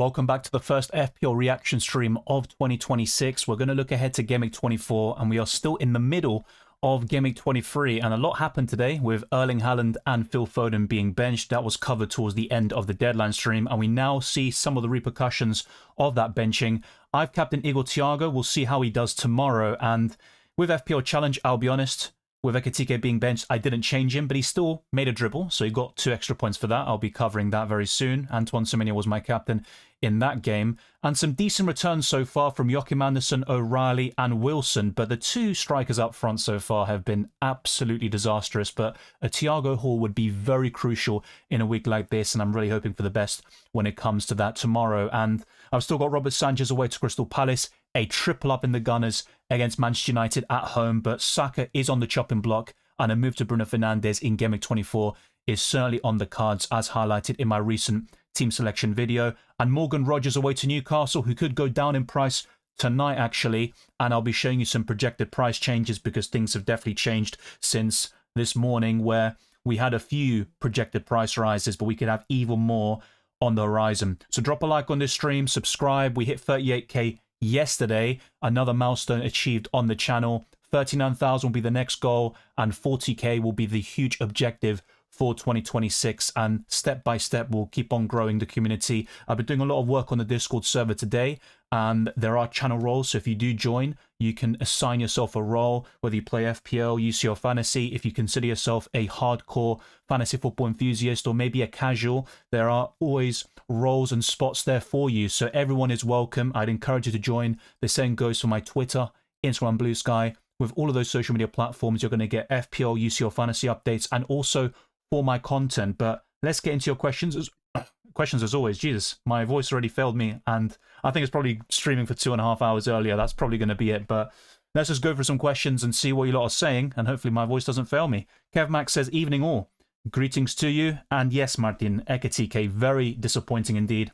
Welcome back to the first FPL reaction stream of 2026. We're going to look ahead to Gameweek 24, and we are still in the middle of Gameweek 23, and a lot happened today with Erling Haaland and Phil Foden being benched. That was covered towards the end of the deadline stream, and we now see some of the repercussions of that benching. I've captained Igor Thiago. We'll see how he does tomorrow, and with FPL Challenge, I'll be honest, with Ekitike being benched, I didn't change him, but he still made a dribble, so he got 2 extra points for that. I'll be covering that very soon. Antoine Semenyo was my captain in that game. And some decent returns so far from Joachim Andersen, O'Reilly and Wilson, but the 2 strikers up front so far have been absolutely disastrous. But a Thiago haul would be very crucial in a week like this, and I'm really hoping for the best when it comes to that tomorrow. And I've still got Robert Sanchez away to Crystal Palace, a triple up in the Gunners against Manchester United at home, but Saka is on the chopping block, and a move to Bruno Fernandes in Gameweek 24 is certainly on the cards, as highlighted in my recent team selection video. And Morgan Rogers away to Newcastle, who could go down in price tonight actually, and I'll be showing you some projected price changes because things have definitely changed since this morning, where we had a few projected price rises, but we could have even more on the horizon. So drop a like on this stream, subscribe. We hit 38k yesterday, another milestone achieved on the channel. 39,000 will be the next goal, and 40k will be the huge objective for 2026, and step by step we'll keep on growing the community. I've been doing a lot of work on the Discord server today, and there are channel roles, so if you do join, you can assign yourself a role, whether you play FPL, UC or fantasy. If you consider yourself a hardcore fantasy football enthusiast or maybe a casual, there are always roles and spots there for you, so everyone is welcome. I'd encourage you to join. The same goes for my Twitter, Instagram, Blue Sky. With all of those social media platforms, you're going to get FPL, UC or fantasy updates, and also for my content. But let's get into your questions as always. Jesus, my voice already failed me, and I think it's probably streaming for 2.5 hours earlier. That's probably going to be it, but let's just go for some questions and see what you lot are saying, and hopefully my voice doesn't fail me. Kev Max says, evening all. Greetings to you. And yes, Martin, Ekitike, very disappointing indeed.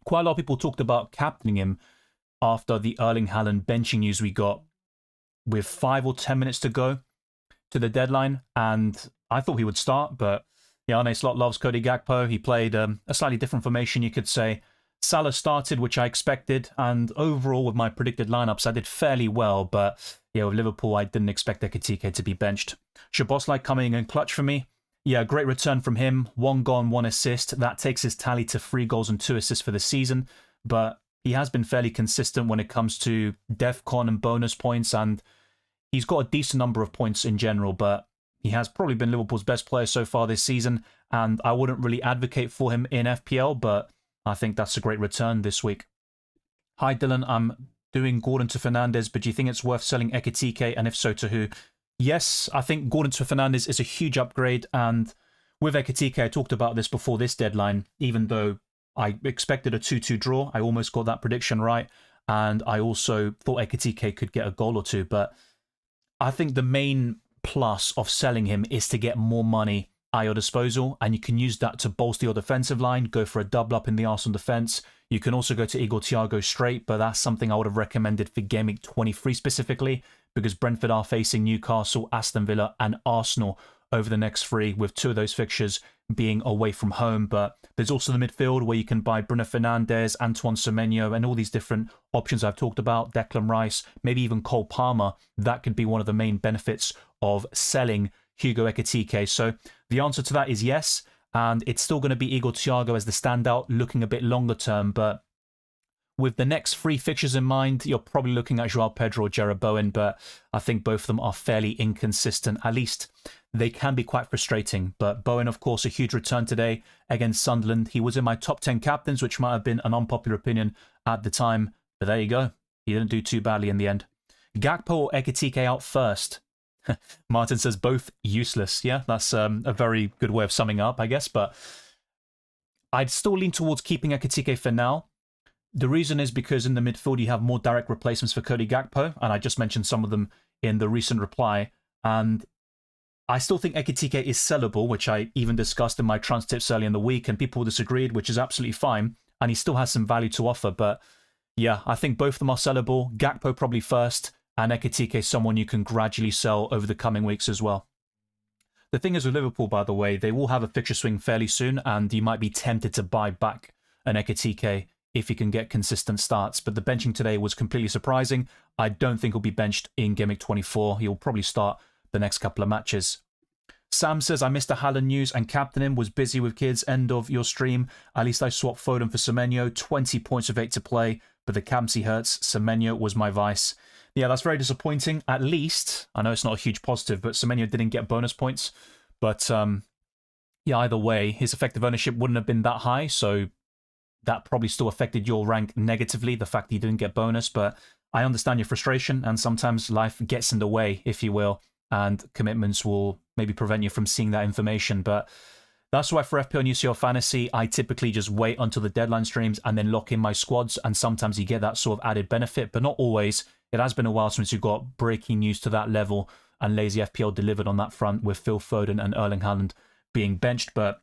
Quite a lot of people talked about captaining him after the Erling Haaland benching news we got with 5 or 10 minutes to go to the deadline, and I thought he would start, but Arne Slot loves Cody Gakpo. He played a slightly different formation, you could say. Salah started, which I expected, and overall with my predicted lineups, I did fairly well, but yeah, with Liverpool, I didn't expect Ekitike to be benched. Szoboszlai coming in clutch for me. Yeah, great return from him. 1 goal and 1 assist. That takes his tally to 3 goals and 2 assists for the season, but he has been fairly consistent when it comes to DEFCON and bonus points, and he's got a decent number of points in general, but he has probably been Liverpool's best player so far this season, and I wouldn't really advocate for him in FPL, but I think that's a great return this week. Hi Dylan, I'm doing Gordon to Fernandes, but do you think it's worth selling Ekitike, and if so, to who? Yes, I think Gordon to Fernandes is a huge upgrade, and with Ekitike, I talked about this before this deadline, even though I expected a 2-2 draw. I almost got that prediction right, and I also thought Ekitike could get a goal or 2, but I think the main plus of selling him is to get more money at your disposal, and you can use that to bolster your defensive line, go for a double up in the Arsenal defense. You can also go to Igor Thiago straight, but that's something I would have recommended for Gameweek 23 specifically, because Brentford are facing Newcastle, Aston Villa and Arsenal over the next 3, with 2 of those fixtures being away from home. But there's also the midfield where you can buy Bruno Fernandes, Antoine Semenyo, and all these different options I've talked about, Declan Rice, maybe even Cole Palmer. That could be one of the main benefits of selling Hugo Ekitike. So the answer to that is yes, and it's still going to be Igor Thiago as the standout, looking a bit longer term, but with the next 3 fixtures in mind, you're probably looking at Joao Pedro or Jarrod Bowen, but I think both of them are fairly inconsistent. At least they can be quite frustrating. But Bowen, of course, a huge return today against Sunderland. He was in my top 10 captains, which might have been an unpopular opinion at the time, but there you go. He didn't do too badly in the end. Gakpo or Ekitike out first? Martin says both useless. Yeah, that's a very good way of summing up, I guess, but I'd still lean towards keeping Ekitike for now. The reason is because in the midfield you have more direct replacements for Cody Gakpo, and I just mentioned some of them in the recent reply, and I still think Ekitike is sellable, which I even discussed in my trans tips early in the week, and people disagreed, which is absolutely fine, and he still has some value to offer. But yeah, I think both of them are sellable. Gakpo probably first, and Ekitike someone you can gradually sell over the coming weeks as well. The thing is with Liverpool, by the way, they will have a fixture swing fairly soon, and you might be tempted to buy back an Ekitike if he can get consistent starts. But the benching today was completely surprising. I don't think he'll be benched in Gameweek 24. He'll probably start the next couple of matches. Sam says, I missed the Haaland news and captain him, was busy with kids, end of your stream. At least I swapped Foden for Semenyo, 20 points with 8 to play, but the captaincy hurts. Semenyo was my vice. Yeah, that's very disappointing. At least, I know it's not a huge positive, but Semenyo didn't get bonus points. But yeah, either way, his effective ownership wouldn't have been that high, so that probably still affected your rank negatively, the fact that he didn't get bonus. But I understand your frustration, and sometimes life gets in the way, if you will, and commitments will maybe prevent you from seeing that information. But that's why for FPL and UCL Fantasy, I typically just wait until the deadline streams and then lock in my squads, and sometimes you get that sort of added benefit, but not always. It has been a while since you got breaking news to that level, and Lazy FPL delivered on that front with Phil Foden and Erling Haaland being benched. But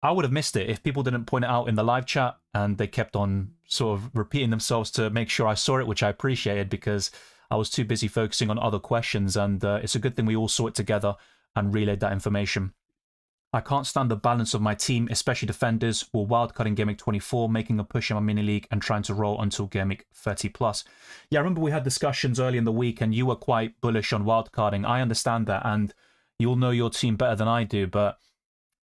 I would have missed it if people didn't point it out in the live chat, and they kept on sort of repeating themselves to make sure I saw it, which I appreciated because I was too busy focusing on other questions, and it's a good thing we all saw it together and relayed that information. I can't stand the balance of my team, especially defenders, will wildcard in Gameweek 24, making a push in my mini league and trying to roll until Gameweek 30+. Yeah, I remember we had discussions early in the week and you were quite bullish on wildcarding. I understand that, and you'll know your team better than I do, but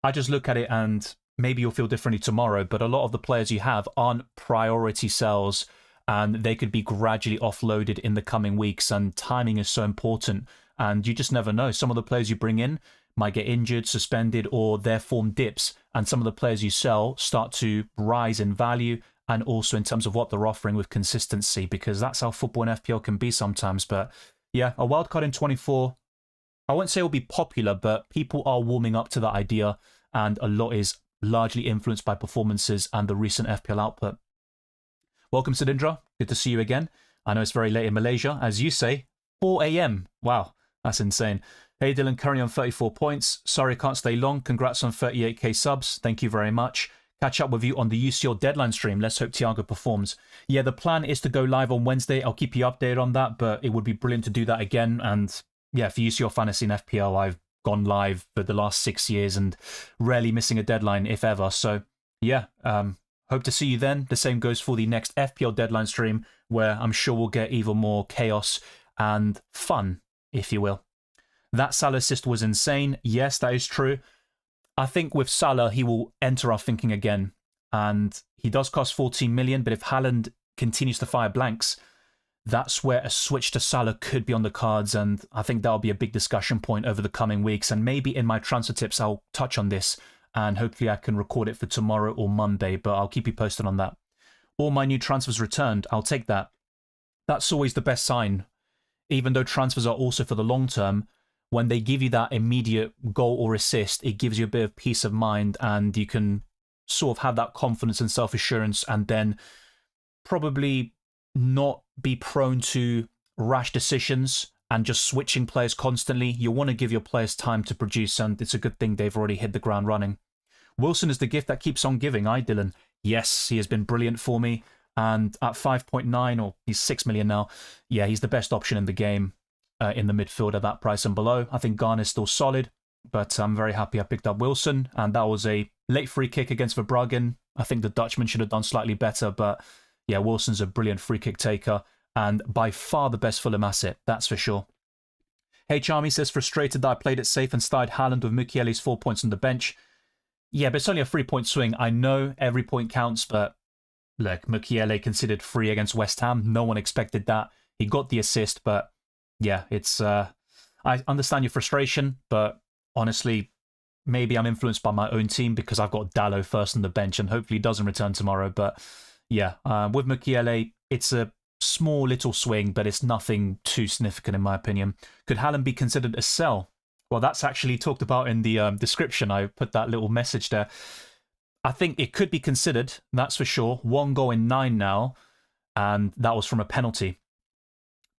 I just look at it, and maybe you'll feel differently tomorrow, but a lot of the players you have aren't priority sells, and they could be gradually offloaded in the coming weeks, and timing is so important, and you just never know. Some of the players you bring in might get injured, suspended, or their form dips, and some of the players you sell start to rise in value, and also in terms of what they're offering with consistency, because that's how football and FPL can be sometimes. But yeah, a wildcard in 24, I won't say it will be popular, but people are warming up to that idea, and a lot is largely influenced by performances and the recent FPL output. Welcome, Sidindra. Good to see you again. I know it's very late in Malaysia. As you say, 4 a.m. Wow, that's insane. Hey, Dylan, currently on 34 points. Sorry, can't stay long. Congrats on 38k subs. Thank you very much. Catch up with you on the UCL deadline stream. Let's hope Thiago performs. Yeah, the plan is to go live on Wednesday. I'll keep you updated on that, but it would be brilliant to do that again. And yeah, for UCL Fantasy and FPL, I've gone live for the last 6 years and rarely missing a deadline, if ever. So yeah, hope to see you then. The same goes for the next FPL deadline stream, where I'm sure we'll get even more chaos and fun, if you will. That Salah assist was insane. Yes, that is true. I think with Salah, he will enter our thinking again. And he does cost 14 million, but if Haaland continues to fire blanks, that's where a switch to Salah could be on the cards. And I think that'll be a big discussion point over the coming weeks. And maybe in my transfer tips, I'll touch on this. And hopefully I can record it for tomorrow or Monday, but I'll keep you posted on that. All my new transfers returned. I'll take that. That's always the best sign. Even though transfers are also for the long term, when they give you that immediate goal or assist, it gives you a bit of peace of mind, and you can sort of have that confidence and self-assurance, and then probably not be prone to rash decisions and just switching players constantly. You want to give your players time to produce, and it's a good thing they've already hit the ground running. Wilson is the gift that keeps on giving. Dylan. Yes, he has been brilliant for me, and at 5.9, or he's 6 million now, yeah, he's the best option in the game. In the midfield at that price and below. I think Garner's still solid, but I'm very happy I picked up Wilson, and that was a late free kick against Verbruggen. I think the Dutchman should have done slightly better, but yeah, Wilson's a brilliant free kick taker, and by far the best Fulham asset, that's for sure. Hey, Charmy says, frustrated that I played it safe and started Haaland with Mukiele's 4 points on the bench. Yeah, but it's only a 3-point swing. I know every point counts, but look, Mukiele considered free against West Ham. No one expected that. He got the assist, but yeah, it's I understand your frustration, but honestly, maybe I'm influenced by my own team because I've got Dallo first on the bench and hopefully he doesn't return tomorrow. But yeah, with Mukiele, it's a small little swing, but it's nothing too significant in my opinion. Could Haaland be considered a sell? Well, that's actually talked about in the description. I put that little message there. I think it could be considered, that's for sure. 1 goal in 9 now, and that was from a penalty.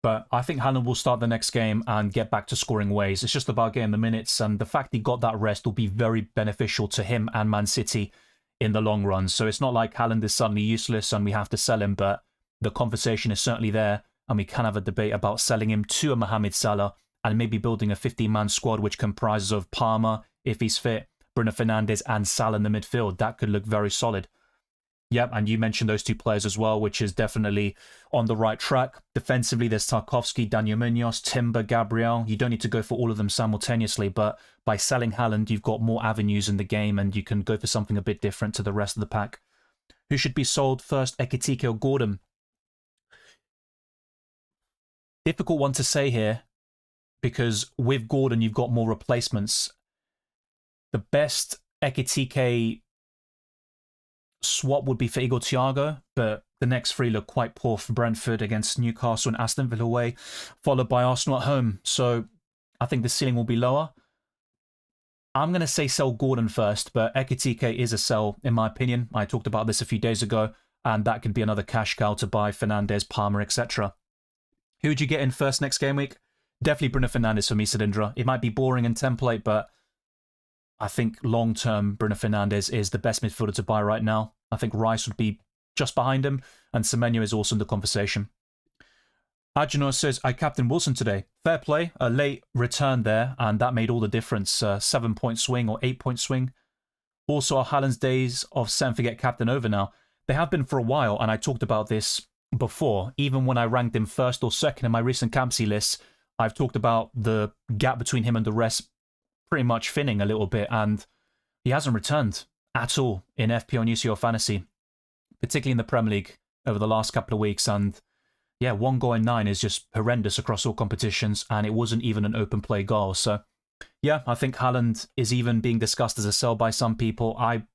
But I think Haaland will start the next game and get back to scoring ways. It's just about getting the minutes, and the fact he got that rest will be very beneficial to him and Man City in the long run. So it's not like Haaland is suddenly useless and we have to sell him, but the conversation is certainly there, and we can have a debate about selling him to a Mohamed Salah and maybe building a 15-man squad which comprises of Palmer, if he's fit, Bruno Fernandes and Salah in the midfield. That could look very solid. Yep, and you mentioned those two players as well, which is definitely on the right track. Defensively, there's Tarkowski, Daniel Munoz, Timber, Gabriel. You don't need to go for all of them simultaneously, but by selling Haaland, you've got more avenues in the game and you can go for something a bit different to the rest of the pack. Who should be sold first, Ekitike or Gordon? Difficult one to say here, because with Gordon, you've got more replacements. The best Ekitike swap would be for Igor Thiago, but the next three look quite poor for Brentford against Newcastle and Aston Villa away, followed by Arsenal at home. So I think the ceiling will be lower. I'm going to say sell Gordon first, but Ekitike is a sell, in my opinion. I talked about this a few days ago, and that could be another cash cow to buy Fernandes, Palmer, etc. Who would you get in first next game week? Definitely Bruno Fernandes for me, Cilindra. It might be boring and template, but I think long-term Bruno Fernandes is the best midfielder to buy right now. I think Rice would be just behind him, and Semenyo is also in the conversation. Agenor says, I captained Wilson today. Fair play, a late return there, and that made all the difference. 7-point swing or 8-point swing. Also, are Haaland's days of set and forget captain over now? They have been for a while, and I talked about this before. Even when I ranked him first or second in my recent captaincy lists, I've talked about the gap between him and the rest pretty much thinning a little bit, and he hasn't returned at all in FPL and UCL Fantasy, particularly in the Premier League over the last couple of weeks. And yeah, 1 goal in 9 is just horrendous across all competitions, and it wasn't even an open play goal. So yeah, I think Haaland is even being discussed as a sell by some people. I'm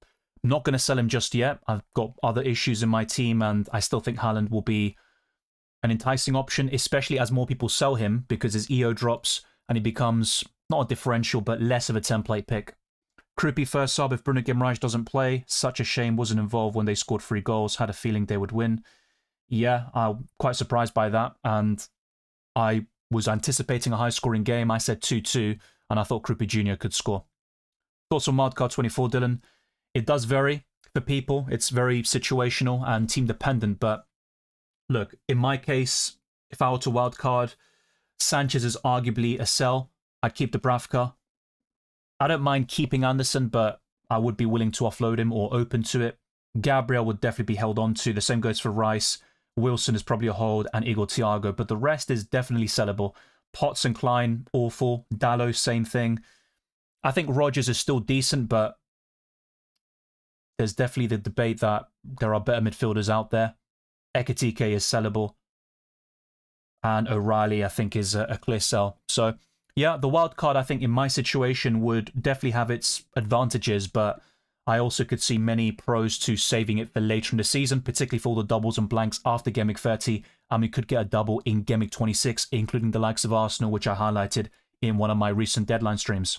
not going to sell him just yet. I've got other issues in my team, and I still think Haaland will be an enticing option, especially as more people sell him because his EO drops and he becomes not a differential, but less of a template pick. Krupi first sub if Bruno Guimaraes doesn't play. Such a shame, wasn't involved when they scored 3 goals. Had a feeling they would win. Yeah, I'm quite surprised by that. And I was anticipating a high-scoring game. I said 2-2, and I thought Krupi Jr. could score. Thoughts on Wildcard 24, Dylan? It does vary for people. It's very situational and team-dependent. But look, in my case, if I were to wildcard, Sanchez is arguably a sell. I'd keep Dubravka. I don't mind keeping Anderson, but I would be willing to offload him or open to it. Gabriel would definitely be held on to. The same goes for Rice. Wilson is probably a hold, and Igor Thiago. But the rest is definitely sellable. Potts and Klein, awful. Dallo, same thing. I think Rodgers is still decent, but there's definitely the debate that there are better midfielders out there. Ekitike is sellable. And O'Reilly, I think, is a clear sell. So yeah, the wild card, I think, in my situation would definitely have its advantages, but I also could see many pros to saving it for later in the season, particularly for all the doubles and blanks after Game Week 30, and we could get a double in Game Week 26, including the likes of Arsenal, which I highlighted in one of my recent deadline streams.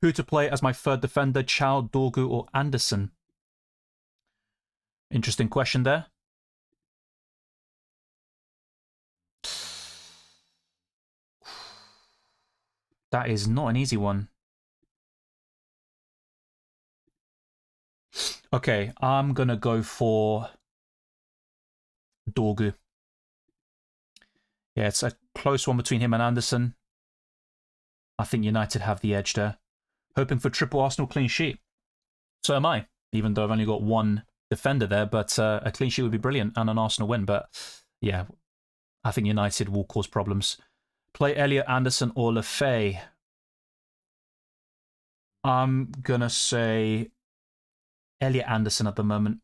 Who to play as my third defender, Chow, Dorgu, or Anderson? Interesting question there. That is not an easy one. Okay, I'm going to go for Dorgu. Yeah, it's a close one between him and Anderson. I think United have the edge there. Hoping for triple Arsenal clean sheet. So am I, even though I've only got one defender there, but a clean sheet would be brilliant and an Arsenal win. But yeah, I think United will cause problems. Play Elliot, Anderson, or Lefay. I'm going to say Elliot Anderson at the moment.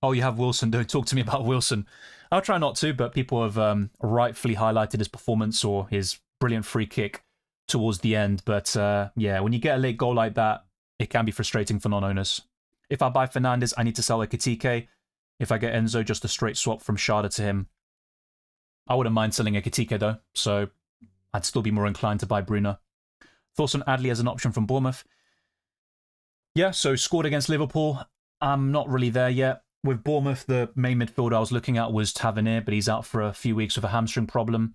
Oh, you have Wilson. Don't talk to me about Wilson. I'll try not to, but people have rightfully highlighted his performance or his brilliant free kick towards the end. But yeah, when you get a late goal like that, it can be frustrating for non-owners. If I buy Fernandes, I need to sell Ekitike. If I get Enzo, just a straight swap from Sharda to him. I wouldn't mind selling Ekitike though, so I'd still be more inclined to buy Bruno. Thoughts on Adley as an option from Bournemouth? Yeah, so scored against Liverpool. I'm not really there yet. With Bournemouth, the main midfielder I was looking at was Tavernier, but he's out for a few weeks with a hamstring problem.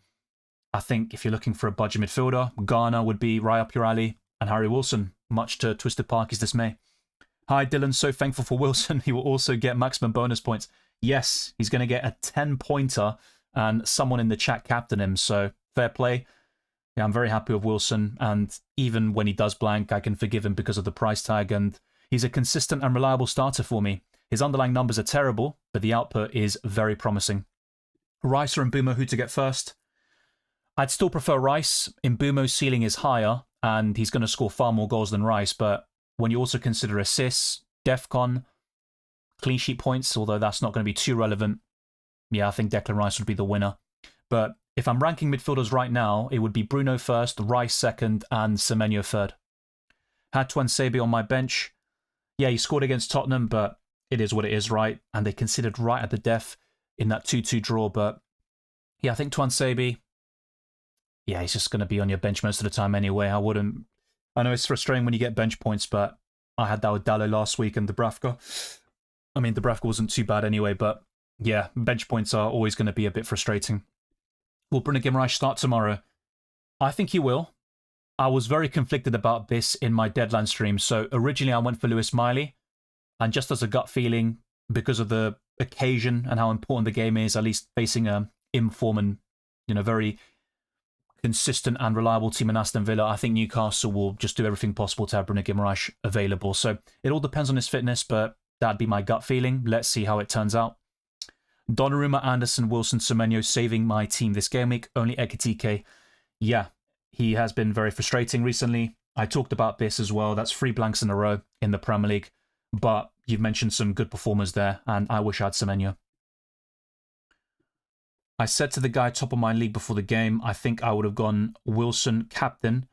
I think if you're looking for a budget midfielder, Garner would be right up your alley, and Harry Wilson, much to Twisted Parky's dismay. Hi Dylan, so thankful for Wilson. He will also get maximum bonus points. Yes, he's going to get a 10-pointer, and someone in the chat captained him, so fair play. Yeah, I'm very happy with Wilson, and even when he does blank, I can forgive him because of the price tag, and He's a consistent and reliable starter for me. His underlying numbers are terrible, but the output is very promising. Rice or Mbumo, who to get first? I'd still prefer Rice. Mbumo's ceiling is higher, and he's going to score far more goals than Rice, but when you also consider assists, DEFCON, clean sheet points, although that's not going to be too relevant, yeah, I think Declan Rice would be the winner. But if I'm ranking midfielders right now, it would be Bruno first, Rice second, and Semenyo third. Had Tuanzebe on my bench. Yeah, he scored against Tottenham, but it is what it is, right? And they considered right at the death in that 2-2 draw. But yeah, I think Tuanzebe, yeah, he's just going to be on your bench most of the time anyway. I know it's frustrating when you get bench points, but I had that with Dallo last week and Dubravka. I mean, Dubravka wasn't too bad anyway, but yeah, bench points are always going to be a bit frustrating. Will Bruno Guimaraes start tomorrow? I think he will. I was very conflicted about this in my deadline stream. So originally I went for Lewis Miley, and just as a gut feeling, because of the occasion and how important the game is, at least facing a inform and very consistent and reliable team in Aston Villa, I think Newcastle will just do everything possible to have Bruno Guimaraes available. So it all depends on his fitness, but that'd be my gut feeling. Let's see how it turns out. Donnarumma, Anderson, Wilson, Semenyo saving my team this game week. Only Ekitike. Yeah, he has been very frustrating recently. I talked about this as well. That's 3 blanks in a row in the Premier League. But you've mentioned some good performers there, and I wish I had Semenyo. I said to the guy top of my league before the game, I think I would have gone Wilson, captain.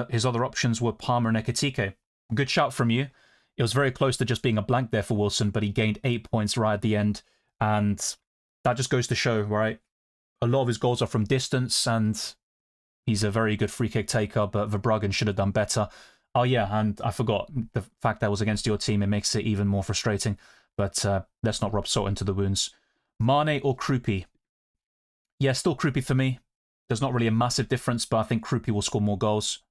His other options were Palmer and Ekitike. Good shout from you. It was very close to just being a blank there for Wilson, but he gained 8 points right at the end. And that just goes to show, right? A lot of his goals are from distance, and he's a very good free kick taker, but Verbruggen should have done better. Oh yeah, and I forgot the fact that was against your team. It makes it even more frustrating. But let's not rub salt into the wounds. Mane or Krupi? Yeah, still Krupi for me. There's not really a massive difference, but I think Krupi will score more goals.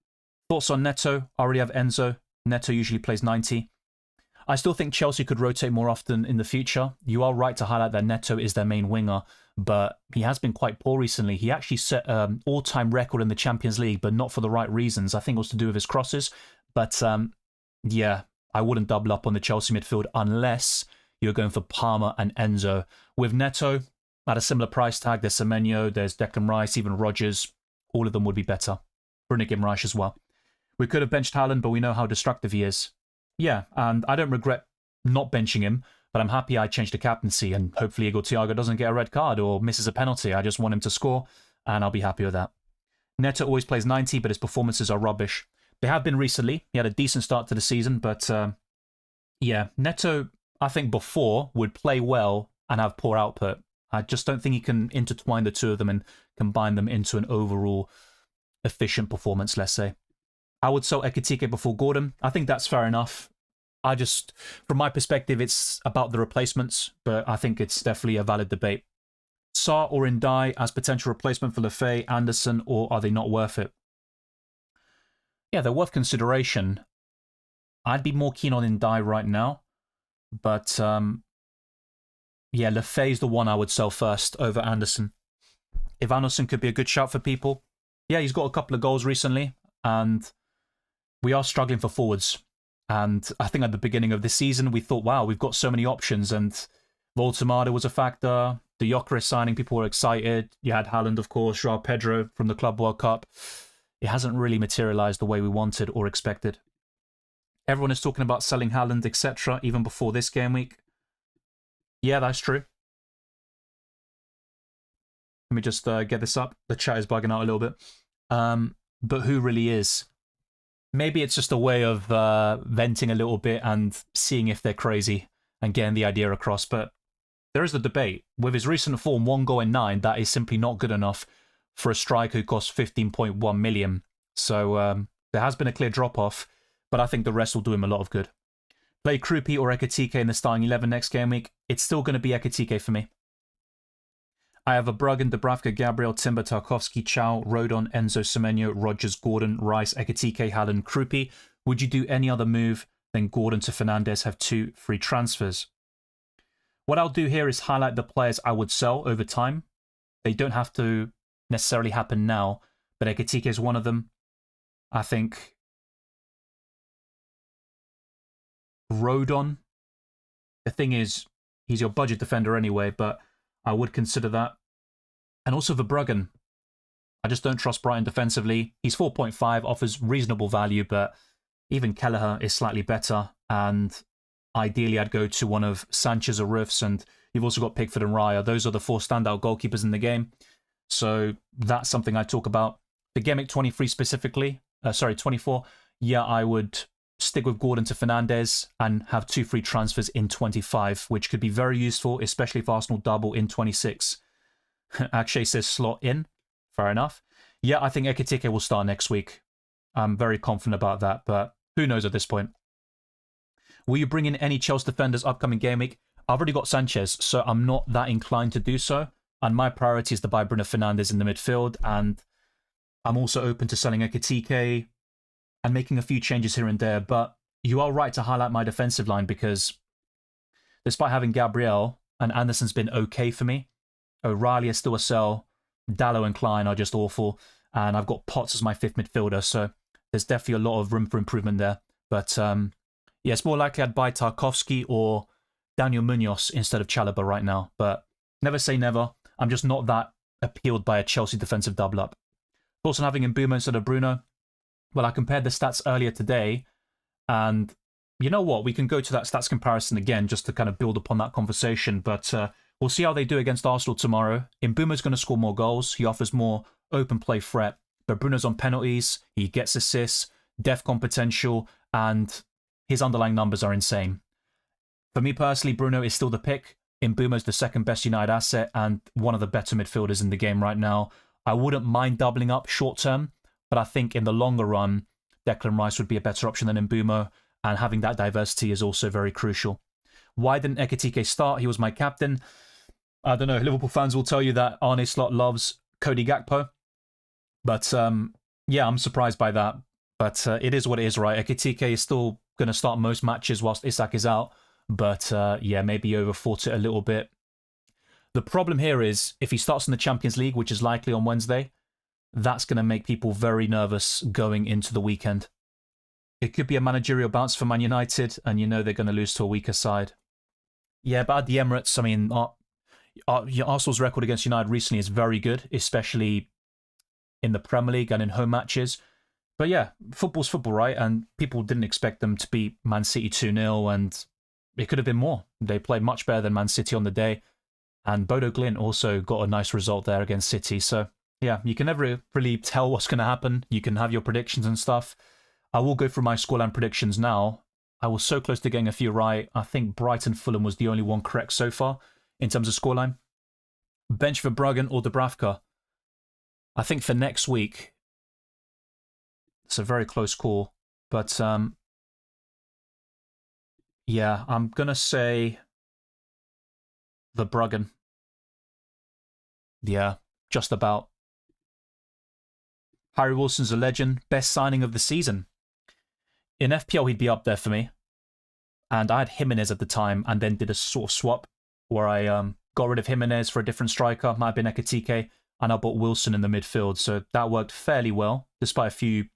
Thoughts on Neto? I already have Enzo. Neto usually plays 90. I still think Chelsea could rotate more often in the future. You are right to highlight that Neto is their main winger, but he has been quite poor recently. He actually set an all-time record in the Champions League, but not for the right reasons. I think it was to do with his crosses. But yeah, I wouldn't double up on the Chelsea midfield unless you're going for Palmer and Enzo. With Neto, at a similar price tag, there's Semenyo, there's Declan Rice, even Rodgers. All of them would be better. Bruno Guimaraes as well. We could have benched Haaland, but we know how destructive he is. Yeah, and I don't regret not benching him, but I'm happy I changed the captaincy, and hopefully Igor Thiago doesn't get a red card or misses a penalty. I just want him to score, and I'll be happy with that. Neto always plays 90, but his performances are rubbish. They have been recently. He had a decent start to the season, but yeah, Neto, I think before, would play well and have poor output. I just don't think he can intertwine the two of them and combine them into an overall efficient performance, let's say. I would sell Ekitike before Gordon. I think that's fair enough. From my perspective, it's about the replacements, but I think it's definitely a valid debate. Sarr or Ndai as potential replacement for Lefay, Anderson, or are they not worth it? Yeah, they're worth consideration. I'd be more keen on Ndai right now, but yeah, Lefay's the one I would sell first over Anderson. If Anderson could be a good shout for people, yeah, he's got a couple of goals recently, and we are struggling for forwards. And I think at the beginning of this season, we thought, wow, we've got so many options. And Voltemada was a factor. The Gyökeres signing, people were excited. You had Haaland, of course, João Pedro from the Club World Cup. It hasn't really materialized the way we wanted or expected. Everyone is talking about selling Haaland, etc., even before this game week. Yeah, that's true. Let me just get this up. The chat is bugging out a little bit. But who really is? Maybe it's just a way of venting a little bit and seeing if they're crazy and getting the idea across. But there is the debate. With his recent form, 1 goal in 9, that is simply not good enough for a striker who costs 15.1 million. So there has been a clear drop-off, but I think the rest will do him a lot of good. Play Krupi or Ekitike in the starting 11 next game week. It's still going to be Ekitike for me. I have Verbruggen, Dubravka, Gabriel, Timber, Tarkowski, Chow, Rodon, Enzo, Semenyo, Rodgers, Gordon, Rice, Ekitike, Haaland, Krupi. Would you do any other move than Gordon to Fernandes have 2 free transfers? What I'll do here is highlight the players I would sell over time. They don't have to necessarily happen now, but Ekitike is one of them. I think Rodon. The thing is, he's your budget defender anyway, but I would consider that. And also Verbruggen. I just don't trust Brighton defensively. He's 4.5, offers reasonable value, but even Kelleher is slightly better. And ideally, I'd go to one of Sanchez or Rufs, and you've also got Pickford and Raya. Those are the 4 standout goalkeepers in the game. So that's something I talk about. The Gameweek 23 specifically, 24, yeah, I would stick with Gordon to Fernandes and have 2 free transfers in 25, which could be very useful, especially if Arsenal double in 26. Akshay says slot in. Fair enough. Yeah, I think Ekitike will start next week. I'm very confident about that, but who knows at this point. Will you bring in any Chelsea defenders upcoming game week? I've already got Sanchez, so I'm not that inclined to do so. And my priority is to buy Bruno Fernandes in the midfield, and I'm also open to selling Ekitike and making a few changes here and there. But you are right to highlight my defensive line, because despite having Gabriel, and Anderson's been okay for me, O'Reilly is still a sell, Dallo and Klein are just awful, and I've got Potts as my 5th midfielder, so there's definitely a lot of room for improvement there. But yeah, it's more likely I'd buy Tarkovsky or Daniel Munoz instead of Chalobah right now, but never say never. I'm just not that appealed by a Chelsea defensive double-up. Also having Mbeumo instead of Bruno. Well, I compared the stats earlier today, and you know what? We can go to that stats comparison again just to kind of build upon that conversation, but we'll see how they do against Arsenal tomorrow. Mbeumo's going to score more goals. He offers more open play threat, but Bruno's on penalties. He gets assists, DEFCON potential, and his underlying numbers are insane. For me personally, Bruno is still the pick. Mbeumo's the 2nd best United asset and one of the better midfielders in the game right now. I wouldn't mind doubling up short term, but I think in the longer run, Declan Rice would be a better option than Mbeumo, and having that diversity is also very crucial. Why didn't Ekitike start? He was my captain. I don't know. Liverpool fans will tell you that Arne Slot loves Cody Gakpo. But yeah, I'm surprised by that. But it is what it is, right? Ekitike is still going to start most matches whilst Isak is out. But yeah, maybe overthought it a little bit. The problem here is if he starts in the Champions League, which is likely on Wednesday, that's going to make people very nervous going into the weekend. It could be a managerial bounce for Man United, and you know they're going to lose to a weaker side. Yeah, but at the Emirates, I mean, Arsenal's record against United recently is very good, especially in the Premier League and in home matches. But yeah, football's football, right? And people didn't expect them to beat Man City 2-0, and it could have been more. They played much better than Man City on the day. And Bodo Glimt also got a nice result there against City. So yeah, you can never really tell what's going to happen. You can have your predictions and stuff. I will go through my scoreline predictions now. I was so close to getting a few right. I think Brighton-Fulham was the only one correct so far in terms of scoreline. Bench for Bruggen or Dubravka. I think for next week, it's a very close call. But yeah, I'm going to say the Bruggen. Yeah, just about. Harry Wilson's a legend. Best signing of the season. In FPL, he'd be up there for me. And I had Jimenez at the time and then did a sort of swap where I got rid of Jimenez for a different striker. Might have been Ekitike. And I bought Wilson in the midfield. So that worked fairly well, despite a few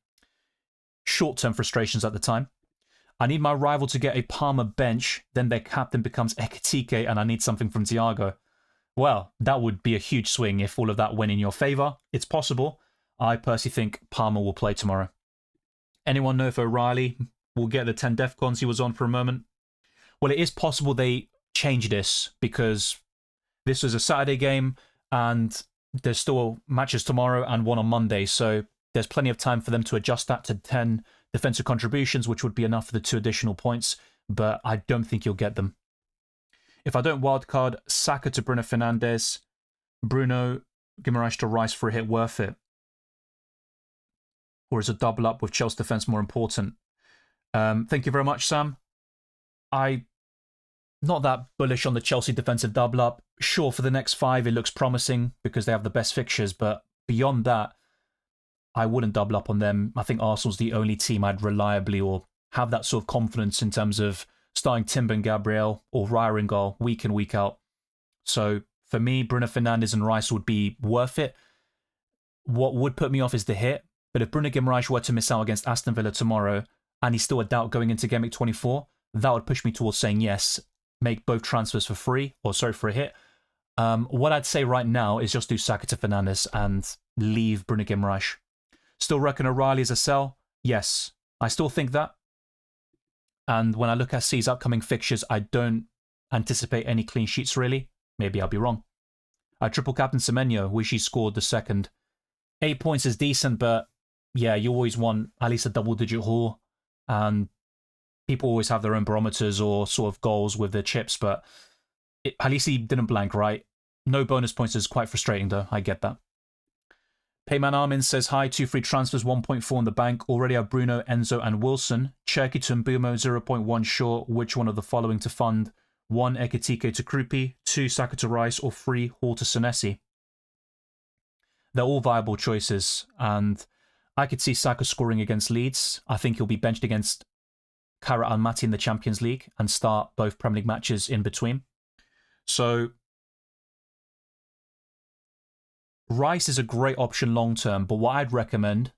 short-term frustrations at the time. I need my rival to get a Palmer bench. Then their captain becomes Ekitike and I need something from Thiago. Well, that would be a huge swing if all of that went in your favour. It's possible. I personally think Palmer will play tomorrow. Anyone know if O'Reilly will get the 10 DEFCONs he was on for a moment? Well, it is possible they change this because this is a Saturday game and there's still matches tomorrow and one on Monday. So there's plenty of time for them to adjust that to 10 defensive contributions, which would be enough for the 2 additional points. But I don't think you'll get them. If I don't wildcard, Saka to Bruno Fernandes, Bruno Guimaraes to Rice for a hit worth it? Or is a double up with Chelsea defence more important? Thank you very much, Sam. I'm not that bullish on the Chelsea defensive double up. Sure, for the next 5, it looks promising because they have the best fixtures. But beyond that, I wouldn't double up on them. I think Arsenal's the only team I'd reliably or have that sort of confidence in terms of starting Timber and Gabriel or Raya in goal week in, week out. So for me, Bruno Fernandes and Rice would be worth it. What would put me off is the hit. But if Bruno Guimaraes were to miss out against Aston Villa tomorrow and he's still a doubt going into Gameweek 24, that would push me towards saying yes, make both transfers for free, or sorry, for a hit. What I'd say right now is just do Saka to Fernandes and leave Bruno Guimaraes. Still reckon O'Reilly is a sell? Yes. I still think that. And when I look at C's upcoming fixtures, I don't anticipate any clean sheets really. Maybe I'll be wrong. I triple captain Semenyo, wish he scored the second. 8 points is decent, but yeah, you always want at least a double-digit haul. And people always have their own barometers or sort of goals with their chips, but at least he didn't blank, right? No bonus points is quite frustrating though, I get that. Payman Armin says, hi, 2 free transfers, 1.4 in the bank. Already have Bruno, Enzo and Wilson. Cherky to Mbumo, 0.1 short. Which one of the following to fund? 1 Ekitike to Krupi, 2 Saka to Rice, or 3 Hall to Senesi. They're all viable choices, and I could see Saka scoring against Leeds. I think he'll be benched against Kara Almaty in the Champions League and start both Premier League matches in between. So Rice is a great option long-term, but what I'd recommend...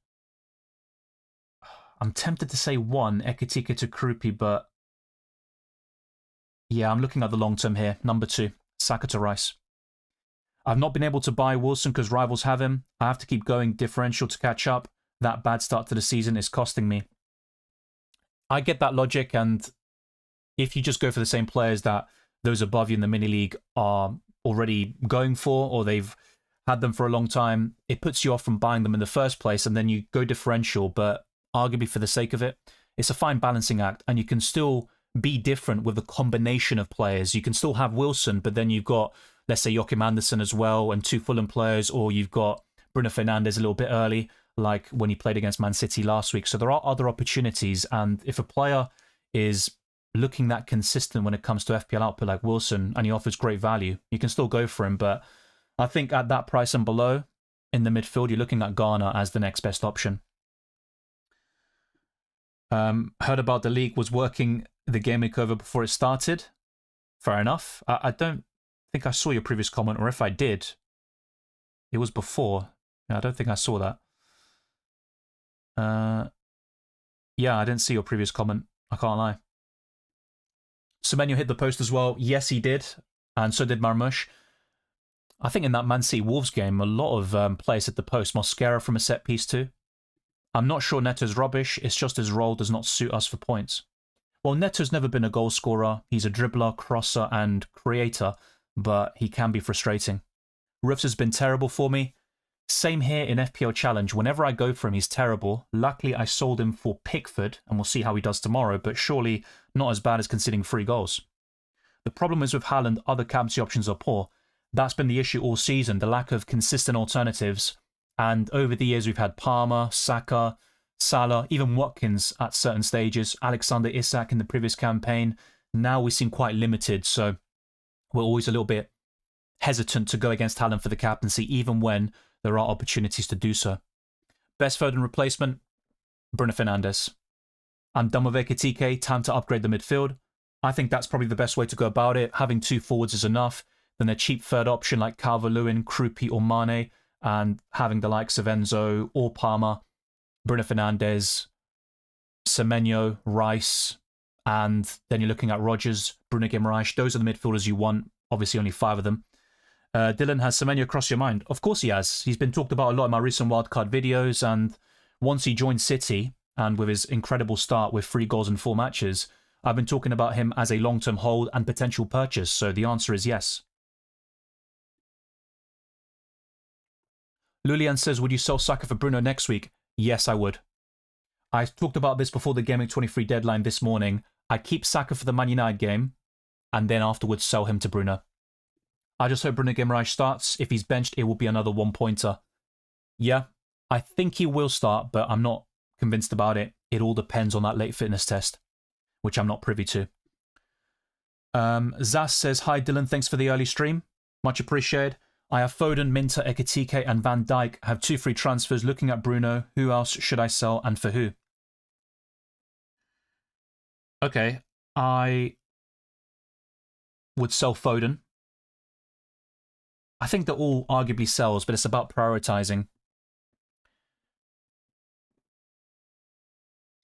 I'm tempted to say 1, Ekitike to Krupi, but... yeah, I'm looking at the long-term here. Number 2, Saka to Rice. I've not been able to buy Wilson because rivals have him. I have to keep going differential to catch up. That bad start to the season is costing me. I get that logic, and if you just go for the same players that those above you in the mini-league are already going for, or they've had them for a long time, it puts you off from buying them in the first place, and then you go differential, but arguably for the sake of it, it's a fine balancing act, and you can still be different with a combination of players. You can still have Wilson, but then you've got, let's say, Joachim Andersen as well, and 2 Fulham players, or you've got Bruno Fernandes a little bit early, like when he played against Man City last week. So there are other opportunities, and if a player is looking that consistent when it comes to FPL output like Wilson, and he offers great value, you can still go for him, but I think at that price and below, in the midfield, you're looking at Garner as the next best option. Heard about the league was working the game week over before it started. Fair enough. I don't think I saw your previous comment, or if I did, it was before. I don't think I saw that. Yeah, I didn't see your previous comment. I can't lie. Semenyo hit the post as well. Yes, he did. And so did Marmoush. I think in that Man City Wolves game, a lot of players hit the post. Mosquera from a set piece too. I'm not sure Neto's rubbish. It's just his role does not suit us for points. Well, Neto's never been a goal scorer. He's a dribbler, crosser, and creator, but he can be frustrating. Roofs has been terrible for me. Same here in FPL Challenge. Whenever I go for him, he's terrible. Luckily, I sold him for Pickford, and we'll see how he does tomorrow, but surely not as bad as conceding 3 goals. The problem is with Haaland, other captaincy options are poor. That's been the issue all season, the lack of consistent alternatives. And over the years, we've had Palmer, Saka, Salah, even Watkins at certain stages, Alexander Isak in the previous campaign. Now we seem quite limited, so we're always a little bit hesitant to go against Haaland for the captaincy, even when there are opportunities to do so. Best Foden replacement, Bruno Fernandes. I'm done with Ekitike, time to upgrade the midfield. I think that's probably the best way to go about it. Having 2 forwards is enough. Then a cheap third option like Calvert-Lewin, Krupi or Mane, and having the likes of Enzo or Palmer, Bruno Fernandes, Semenyo, Rice, and then you're looking at Rodgers, Bruno Guimaraes. Those are the midfielders you want. Obviously only 5 of them. Dylan, has Semenyo crossed your mind? Of course he has. He's been talked about a lot in my recent wildcard videos, and once he joined City, and with his incredible start with 3 goals in 4 matches, I've been talking about him as a long-term hold and potential purchase, so the answer is yes. Lulian says, would you sell Saka for Bruno next week? Yes, I would. I talked about this before the Gameweek 23 deadline this morning. I'd keep Saka for the Man United game, and then afterwards sell him to Bruno. I just hope Bruno Guimaraes starts. If he's benched, it will be another 1-pointer. Yeah, I think he will start, but I'm not convinced about it. It all depends on that late fitness test, which I'm not privy to. Zas says, hi Dylan, thanks for the early stream. Much appreciated. I have Foden, Minter, Ekitike and Van Dijk. I have 2 free transfers. Looking at Bruno, who else should I sell and for who? Okay, I would sell Foden. I think they're all arguably sells, but it's about prioritizing.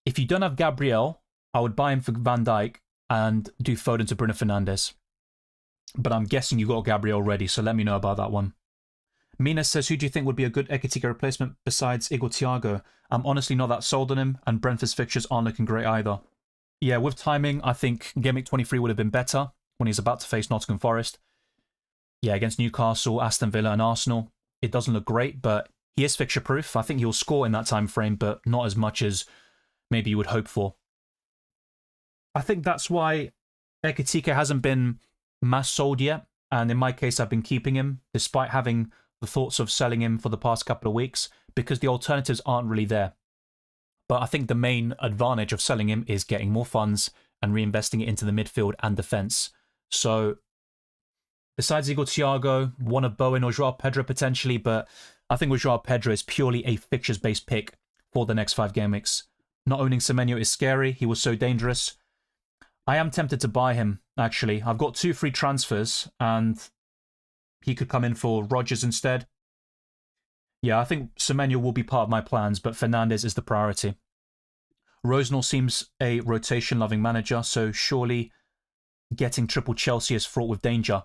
If you don't have Gabriel, I would buy him for Van Dijk. and do Foden to Bruno Fernandes. But I'm guessing you got Gabriel already, so let me know about that one. Mina says, who do you think would be a good Ekitike replacement besides Igor Thiago? I'm honestly not that sold on him, and Brentford's fixtures aren't looking great either. Yeah, with timing, I think Gameweek 23 would have been better when he's about to face Nottingham Forest. Yeah, against Newcastle, Aston Villa and Arsenal, it doesn't look great, but he is fixture-proof. I think he'll score in that time frame, but not as much as maybe you would hope for. I think that's why Ekitike hasn't been mass sold yet, and in my case, I've been keeping him, despite having the thoughts of selling him for the past couple of weeks, because the alternatives aren't really there. But I think the main advantage of selling him is getting more funds and reinvesting it into the midfield and defence. So, besides Igor Thiago, one of Bowen or Joao Pedro potentially, but I think with Joao Pedro is purely a fixtures-based pick for the next 5 game weeks. Not owning Semenyo is scary. He was so dangerous. I am tempted to buy him, actually. I've got 2 free transfers, and he could come in for Rodgers instead. Yeah, I think Semenyo will be part of my plans, but Fernandes is the priority. Rosenall seems a rotation-loving manager, so surely getting triple Chelsea is fraught with danger.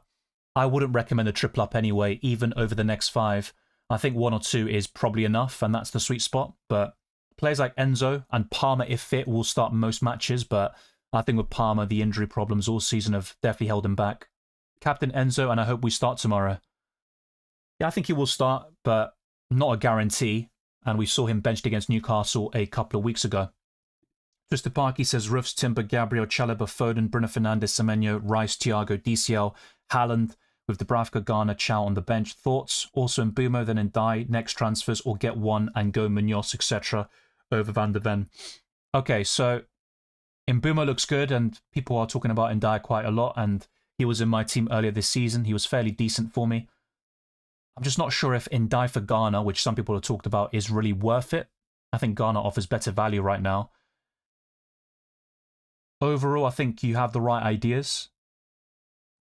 I wouldn't recommend a triple up anyway, even over the next 5. I think 1 or 2 is probably enough, and that's the sweet spot. But players like Enzo and Palmer, if fit, will start most matches, but I think with Palmer, the injury problems all season have definitely held him back. Captain Enzo, and I hope we start tomorrow. Yeah, I think he will start, but not a guarantee, and we saw him benched against Newcastle a couple of weeks ago. Twister Parky says Roofs, Timber, Gabriel, Chalobah, Foden, Bruno Fernandes, Semenyo, Rice, Thiago, DCL, Haaland, with Dubravka, Garner, Chow on the bench. Thoughts? Also in Mbumo, then in Dye, next transfers, or get one and go Munoz, etc. over Van de Ven. Okay, so Mbumo looks good, and people are talking about Ndai quite a lot, and he was in my team earlier this season. He was fairly decent for me. I'm just not sure if Ndai for Ghana, which some people have talked about, is really worth it. I think Ghana offers better value right now. Overall, I think you have the right ideas.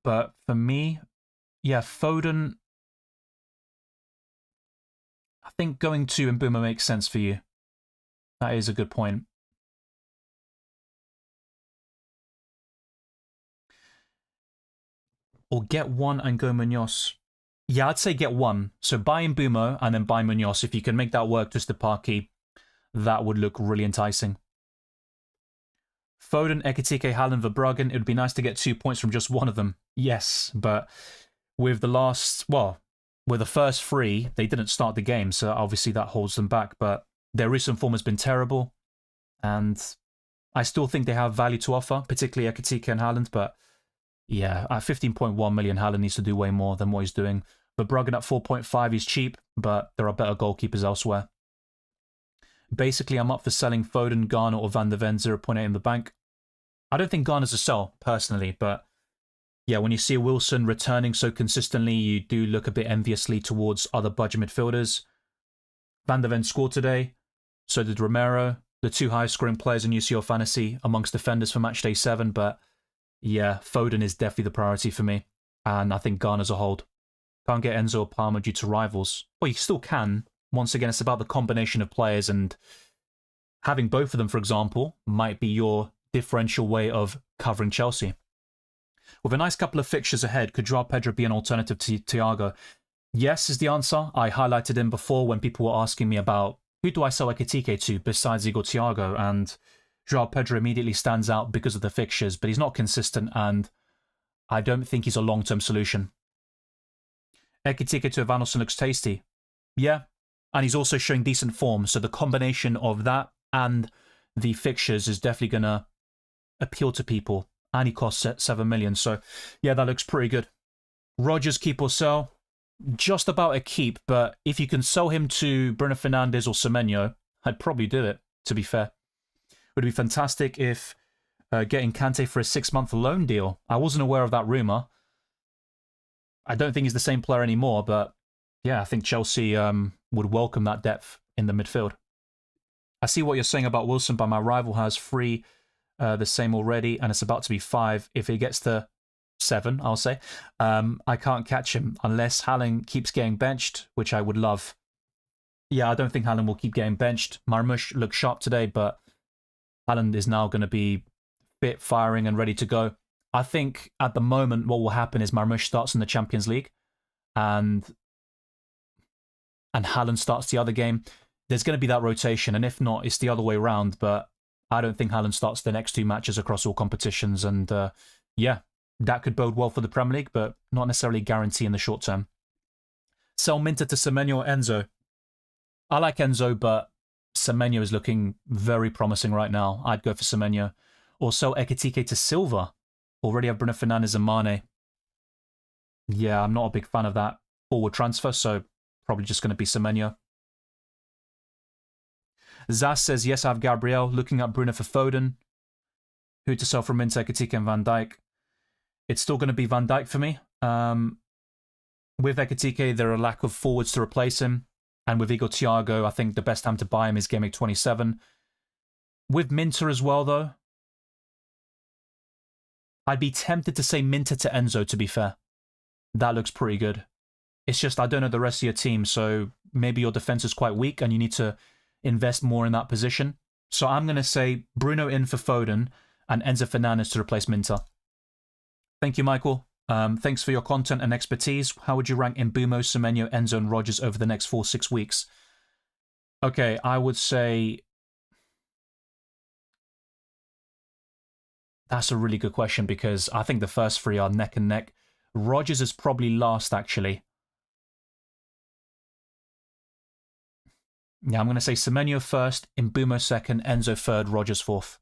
But for me, yeah, Foden, I think going to Mbumo makes sense for you. That is a good point. Or get one and go Munoz. Yeah, I'd say get one. So buy Mbumo and then buy Munoz. If you can make that work, just the Parky, that would look really enticing. Foden, Ekitike, Haaland, Verbruggen. It would be nice to get 2 points from just one of them. Yes, but with the last, well, with the first 3, they didn't start the game, so obviously that holds them back. But their recent form has been terrible, and I still think they have value to offer, particularly Ekitike and Haaland, but yeah, at 15.1 million, Haaland needs to do way more than what he's doing. Verbruggen at 4.5 is cheap, but there are better goalkeepers elsewhere. Basically, I'm up for selling Foden, Garner, or Van de Ven 0.8 in the bank. I don't think Garner's a sell, personally, but yeah, when you see Wilson returning so consistently, you do look a bit enviously towards other budget midfielders. Van de Ven scored today, so did Romero, the 2 highest scoring players in UCL Fantasy amongst defenders for matchday 7, but yeah, Foden is definitely the priority for me, and I think Garner's a hold. Can't get Enzo or Palmer due to rivals. Well, you still can. Once again, it's about the combination of players, and having both of them, for example, might be your differential way of covering Chelsea. With a nice couple of fixtures ahead, could Joao Pedro be an alternative to Thiago? Yes is the answer. I highlighted him before when people were asking me about who do I sell Ekitike to besides Igor Thiago, and Joao Pedro immediately stands out because of the fixtures, but he's not consistent, and I don't think he's a long-term solution. Ekitike to Evanilson looks tasty. Yeah, and he's also showing decent form, so the combination of that and the fixtures is definitely going to appeal to people, and he costs 7 million, so yeah, that looks pretty good. Rodgers, keep or sell? Just about a keep, but if you can sell him to Bruno Fernandes or Semenyo, I'd probably do it, to be fair. It would be fantastic if getting Kante for a 6-month loan deal. I wasn't aware of that rumour. I don't think he's the same player anymore, but yeah, I think Chelsea would welcome that depth in the midfield. I see what you're saying about Wilson, but my rival has 3 the same already, and it's about to be 5. If it gets to 7, I'll say, I can't catch him unless Haaland keeps getting benched, which I would love. Yeah, I don't think Haaland will keep getting benched. Marmoush looked sharp today, but Haaland is now going to be fit, firing, and ready to go. I think at the moment what will happen is Marmoush starts in the Champions League, and Haaland starts the other game. There's going to be that rotation, and if not, it's the other way around. But I don't think Haaland starts the next 2 matches across all competitions, and yeah, that could bode well for the Premier League, but not necessarily guarantee in the short term. Sell Minter to Semenyo or Enzo. I like Enzo, but Semenyo is looking very promising right now. I'd go for Semenyo. Or sell Ekitike to Silva. Already have Bruno Fernandes and Mane. Yeah, I'm not a big fan of that forward transfer, so probably just going to be Semenyo. Zaz says, yes, I have Gabriel. Looking at Bruno for Foden. Who to sell from Minter, Ekitike and Van Dijk. It's still going to be Van Dijk for me. With Ekitike, there are a lack of forwards to replace him. And with Igor Thiago, I think the best time to buy him is Game Week 27. With Minter as well, though, I'd be tempted to say Minter to Enzo, to be fair. That looks pretty good. It's just I don't know the rest of your team, so maybe your defense is quite weak and you need to invest more in that position. So I'm going to say Bruno in for Foden and Enzo Fernandes to replace Minter. Thank you, Michael. Thanks for your content and expertise. How would you rank Mbeumo, Semenyo, Enzo, and Rodgers over the next 4-6 weeks? Okay, I would say... That's a really good question because I think the first 3 are neck and neck. Rodgers is probably last, actually. Yeah, I'm going to say Semenyo first, Mbeumo second, Enzo third, Rodgers fourth.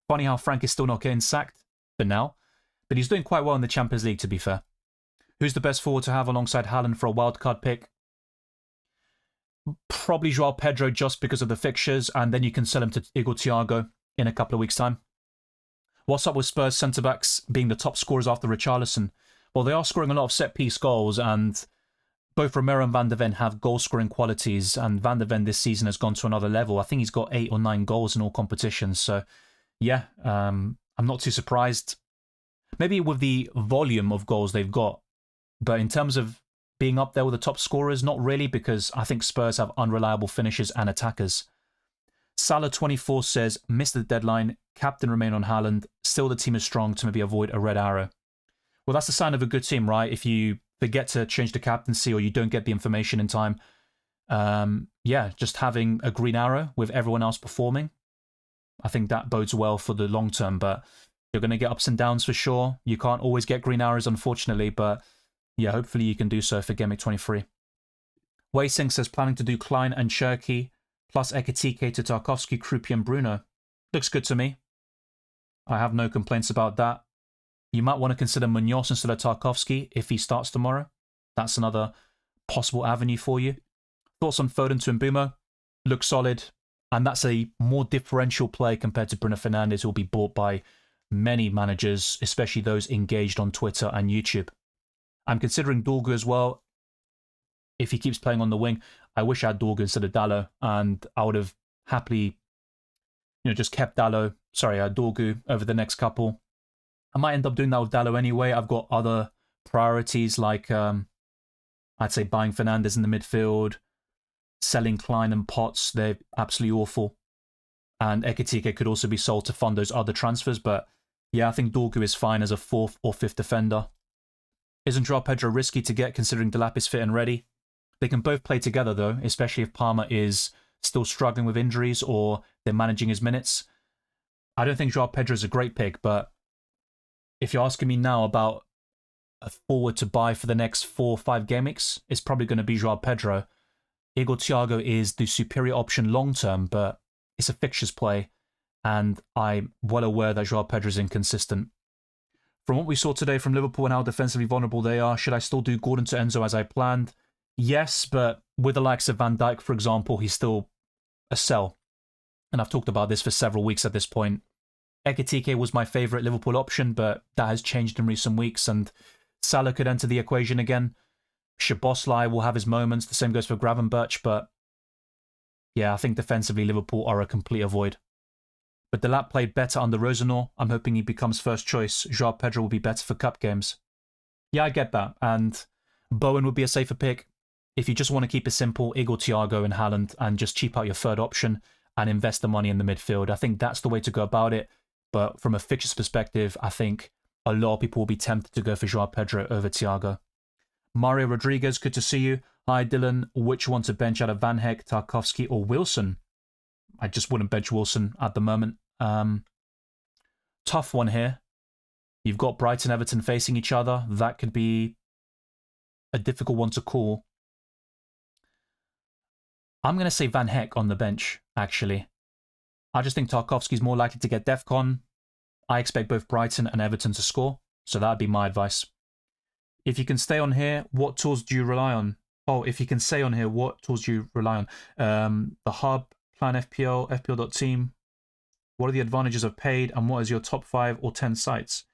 Funny how Frank is still not getting sacked for now. But he's doing quite well in the Champions League, to be fair. Who's the best forward to have alongside Haaland for a wildcard pick? Probably Joao Pedro just because of the fixtures, and then you can sell him to Igor Thiago in a couple of weeks' time. What's up with Spurs centre-backs being the top scorers after Richarlison? Well, they are scoring a lot of set-piece goals, and both Romero and Van de Ven have goal-scoring qualities, and Van de Ven this season has gone to another level. I think he's got 8 or 9 goals in all competitions, so yeah, I'm not too surprised. Maybe with the volume of goals they've got. But in terms of being up there with the top scorers, not really, because I think Spurs have unreliable finishers and attackers. Salah24 says, missed the deadline, captain remain on Haaland, still the team is strong to maybe avoid a red arrow. Well, that's the sign of a good team, right? If you forget to change the captaincy or you don't get the information in time. Yeah, just having a green arrow with everyone else performing. I think that bodes well for the long term, but you're going to get ups and downs for sure. You can't always get green arrows, unfortunately, but yeah, hopefully you can do so for Game Week 23. Wei Sing says, planning to do Klein and Cherky, plus Ekitike to Tarkovsky, Krupi and Bruno. Looks good to me. I have no complaints about that. You might want to consider Munoz instead of Tarkovsky if he starts tomorrow. That's another possible avenue for you. Thoughts on Foden to Mbeumo? Looks solid. And that's a more differential play compared to Bruno Fernandes, who will be bought by many managers, especially those engaged on Twitter and YouTube. I'm considering Dorgu as well. If he keeps playing on the wing, I wish I had Dorgu instead of Dalot, and I would have happily, just kept Dorgu over the next couple. I might end up doing that with Dalot anyway. I've got other priorities like, I'd say buying Fernandes in the midfield, selling Klein and Potts. They're absolutely awful. And Ekitike could also be sold to fund those other transfers, but yeah, I think Dorgu is fine as a 4th or 5th defender. Isn't Joao Pedro risky to get considering Delap is fit and ready? They can both play together though, especially if Palmer is still struggling with injuries or they're managing his minutes. I don't think Joao Pedro is a great pick, but if you're asking me now about a forward to buy for the next 4 or 5 game weeks, it's probably going to be Joao Pedro. Igor Thiago is the superior option long term, but it's a fixtures play, and I'm well aware that Joao Pedro is inconsistent. From what we saw today from Liverpool and how defensively vulnerable they are, should I still do Gordon to Enzo as I planned? Yes, but with the likes of Van Dijk, for example, he's still a sell. And I've talked about this for several weeks at this point. Ekitike was my favourite Liverpool option, but that has changed in recent weeks, and Salah could enter the equation again. Szoboszlai will have his moments, the same goes for Gravenberch, but yeah, I think defensively Liverpool are a complete avoid. But Delap played better under Rosenau. I'm hoping he becomes first choice. Joao Pedro will be better for cup games. Yeah, I get that. And Bowen would be a safer pick. If you just want to keep it simple, Igor Thiago and Haaland, and just cheap out your third option and invest the money in the midfield. I think that's the way to go about it. But from a fixtures perspective, I think a lot of people will be tempted to go for Joao Pedro over Thiago. Mario Rodriguez, good to see you. Hi, Dylan. Which one to bench out of Van Heck, Tarkowski, or Wilson? I just wouldn't bench Wilson at the moment. Tough one here. You've got Brighton, Everton facing each other. That could be a difficult one to call. I'm going to say Van Heck on the bench, actually. I just think Tarkowski's more likely to get DEFCON. I expect both Brighton and Everton to score, so that'd be my advice. If you can stay on here, what tools do you rely on? Oh, if you can stay on here, what tools do you rely on? The Hub, Plan FPL, FPL.team. What are the advantages of paid, and what is your top 5 or 10 sites?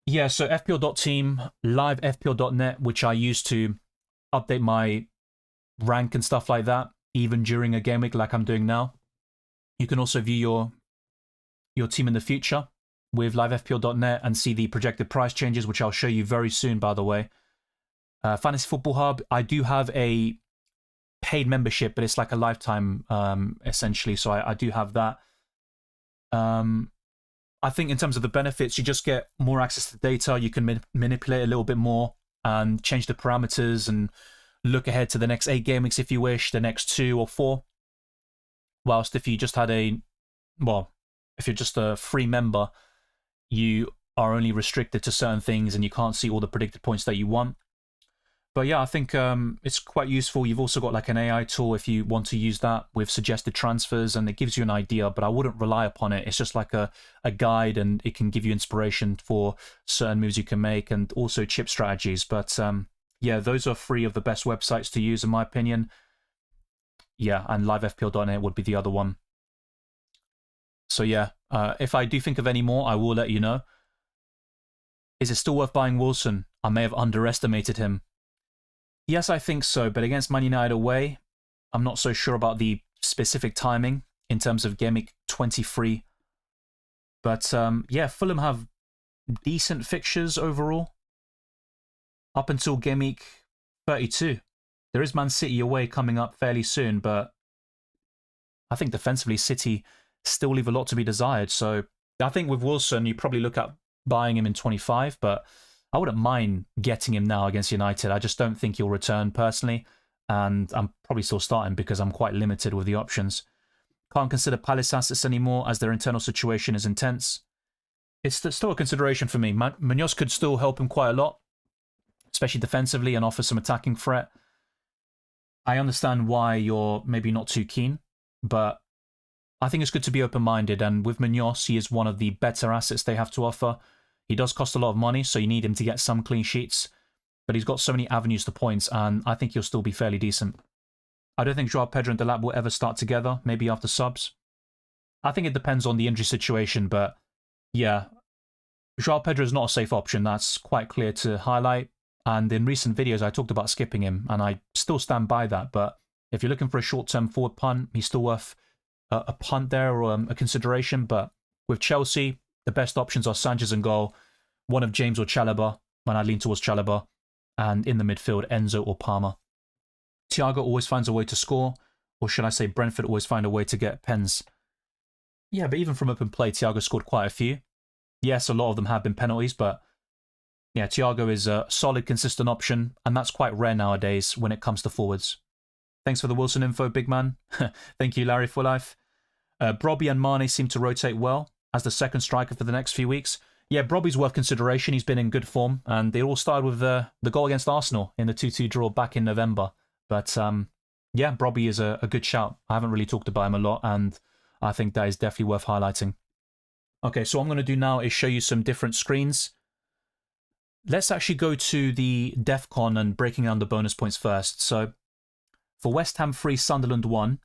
Yeah, so FPL.team, live FPL.net, which I use to update my rank and stuff like that, even during a game week like I'm doing now. You can also view your team in the future with livefpl.net and see the projected price changes, which I'll show you very soon, by the way. Fantasy Football Hub, I do have a paid membership, but it's like a lifetime, essentially, so I do have that. I think in terms of the benefits, you just get more access to data. You can manipulate a little bit more and change the parameters and look ahead to the next 8 game weeks if you wish, the next 2 or 4. Whilst if you just had if you're just a free member, you are only restricted to certain things and you can't see all the predicted points that you want. But yeah, I think it's quite useful. You've also got like an AI tool if you want to use that with suggested transfers, and it gives you an idea, but I wouldn't rely upon it. It's just like a guide, and it can give you inspiration for certain moves you can make and also chip strategies. But yeah, those are 3 of the best websites to use in my opinion. Yeah, and livefpl.net would be the other one. So yeah, if I do think of any more, I will let you know. Is it still worth buying Wilson? I may have underestimated him. Yes, I think so, but against Man United away, I'm not so sure about the specific timing in terms of Game Week 23. But yeah, Fulham have decent fixtures overall up until Game Week 32. There is Man City away coming up fairly soon, but I think defensively City still leave a lot to be desired. So I think with Wilson, you probably look at buying him in 25, but I wouldn't mind getting him now against United. I just don't think he'll return personally, and I'm probably still starting because I'm quite limited with the options. Can't consider Palace assets anymore as their internal situation is intense. It's still a consideration for me. Munoz could still help him quite a lot, especially defensively, and offer some attacking threat. I understand why you're maybe not too keen, but I think it's good to be open-minded, and with Munoz, he is one of the better assets they have to offer. He does cost a lot of money, so you need him to get some clean sheets, but he's got so many avenues to points, and I think he'll still be fairly decent. I don't think Joao Pedro and Delap will ever start together, maybe after subs. I think it depends on the injury situation, but yeah, Joao Pedro is not a safe option. That's quite clear to highlight, and in recent videos I talked about skipping him, and I still stand by that, but if you're looking for a short-term forward punt, he's still worth a punt there or a consideration. But with Chelsea, the best options are Sanchez and goal, one of James or Chalobah, when I lean towards Chalobah, and in the midfield, Enzo or Palmer. Thiago always finds a way to score, or should I say Brentford always find a way to get pens. Yeah, but even from open play, Thiago scored quite a few. Yes, a lot of them have been penalties, but yeah, Thiago is a solid, consistent option, and that's quite rare nowadays when it comes to forwards. Thanks for the Wilson info, big man. Thank you, Larry, for life. Brobby and Mane seem to rotate well as the second striker for the next few weeks. Yeah, Brobby's worth consideration. He's been in good form, and they all started with the goal against Arsenal in the 2-2 draw back in November. But yeah, Brobby is a good shout. I haven't really talked about him a lot, and I think that is definitely worth highlighting. Okay, so what I'm going to do now is show you some different screens. Let's actually go to the DEFCON and breaking down the bonus points first. So for West Ham 3, Sunderland 1,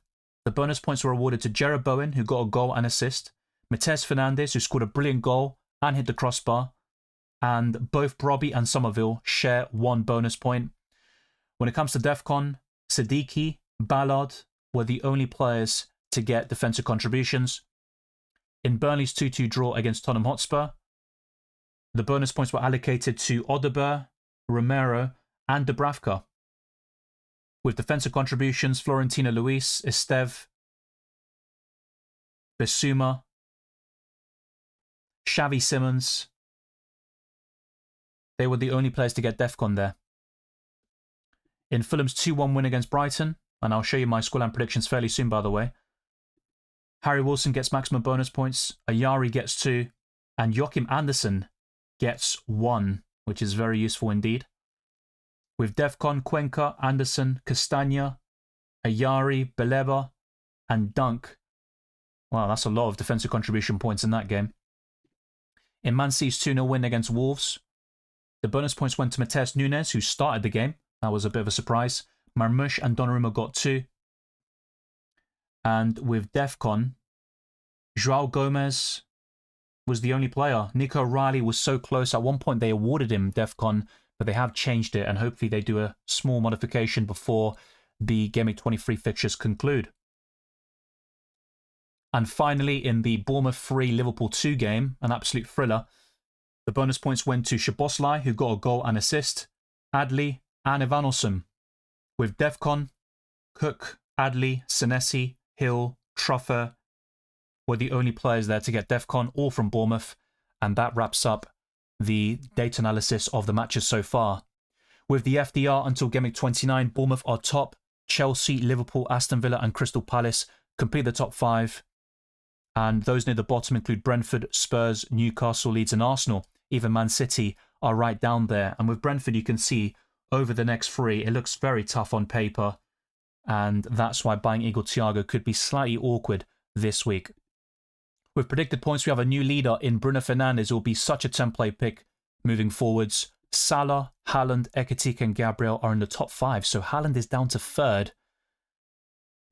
the bonus points were awarded to Jarrod Bowen, who got a goal and assist, Matheus Fernandes, who scored a brilliant goal and hit the crossbar, and both Brobby and Somerville share 1 bonus point. When it comes to DEFCON, Siddiqui, Ballard were the only players to get defensive contributions. In Burnley's 2-2 draw against Tottenham Hotspur, the bonus points were allocated to Odegaard, Romero, and Dubravka. With defensive contributions, Florentino Luis, Esteve, Bissouma, Xavi Simons. They were the only players to get DEFCON there. In Fulham's 2-1 win against Brighton, and I'll show you my scoreline predictions fairly soon, by the way. Harry Wilson gets maximum bonus points, Ayari gets 2, and Joachim Andersen gets 1, which is very useful indeed. With DEFCON, Cuenca, Andersen, Castagna, Ayari, Beleba, and Dunk. Wow, that's a lot of defensive contribution points in that game. In Man City's 2-0 win against Wolves, the bonus points went to Mateus Nunes, who started the game. That was a bit of a surprise. Marmoush and Donnarumma got 2. And with DEFCON, João Gomez was the only player. Nico Riley was so close. At one point, they awarded him DEFCON, but they have changed it, and hopefully they do a small modification before the Gameweek 23 fixtures conclude. And finally, in the Bournemouth 3 Liverpool 2 game, an absolute thriller, the bonus points went to Szoboszlai, who got a goal and assist, Adli, and Evanilson. With DEFCON, Cook, Adli, Senesi, Hill, Truffer were the only players there to get DEFCON, all from Bournemouth, and that wraps up the data analysis of the matches so far. With the FDR until Gameweek 29, Bournemouth are top, Chelsea, Liverpool, Aston Villa and Crystal Palace complete the top 5, and those near the bottom include Brentford, Spurs, Newcastle, Leeds and Arsenal. Even Man City are right down there, and with Brentford you can see over the next 3 it looks very tough on paper, and that's why buying Igor Thiago could be slightly awkward this week. With predicted points, we have a new leader in Bruno Fernandes, who will be such a template pick moving forwards. Salah, Haaland, Ekitike and Gabriel are in the top 5, so Haaland is down to 3rd.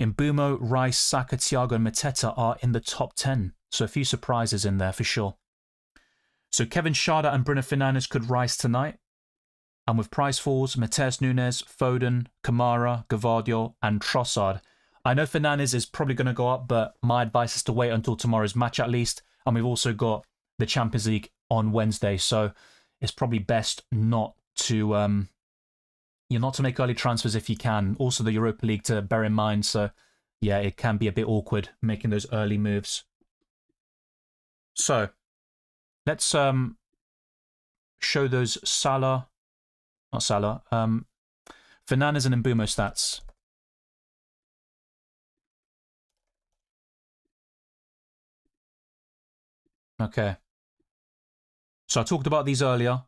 Mbeumo, Rice, Saka, Thiago and Mateta are in the top 10, so a few surprises in there for sure. So Kevin Schade and Bruno Fernandes could rise tonight. And with price falls, Mateus Nunes, Foden, Kamara, Gvardiol and Trossard. I know Fernandes is probably going to go up, but my advice is to wait until tomorrow's match at least. And we've also got the Champions League on Wednesday, so it's probably best not to not to make early transfers if you can. Also the Europa League to bear in mind, so yeah, it can be a bit awkward making those early moves. So let's show those Fernandes and Mbeumo stats. Okay. So I talked about these earlier,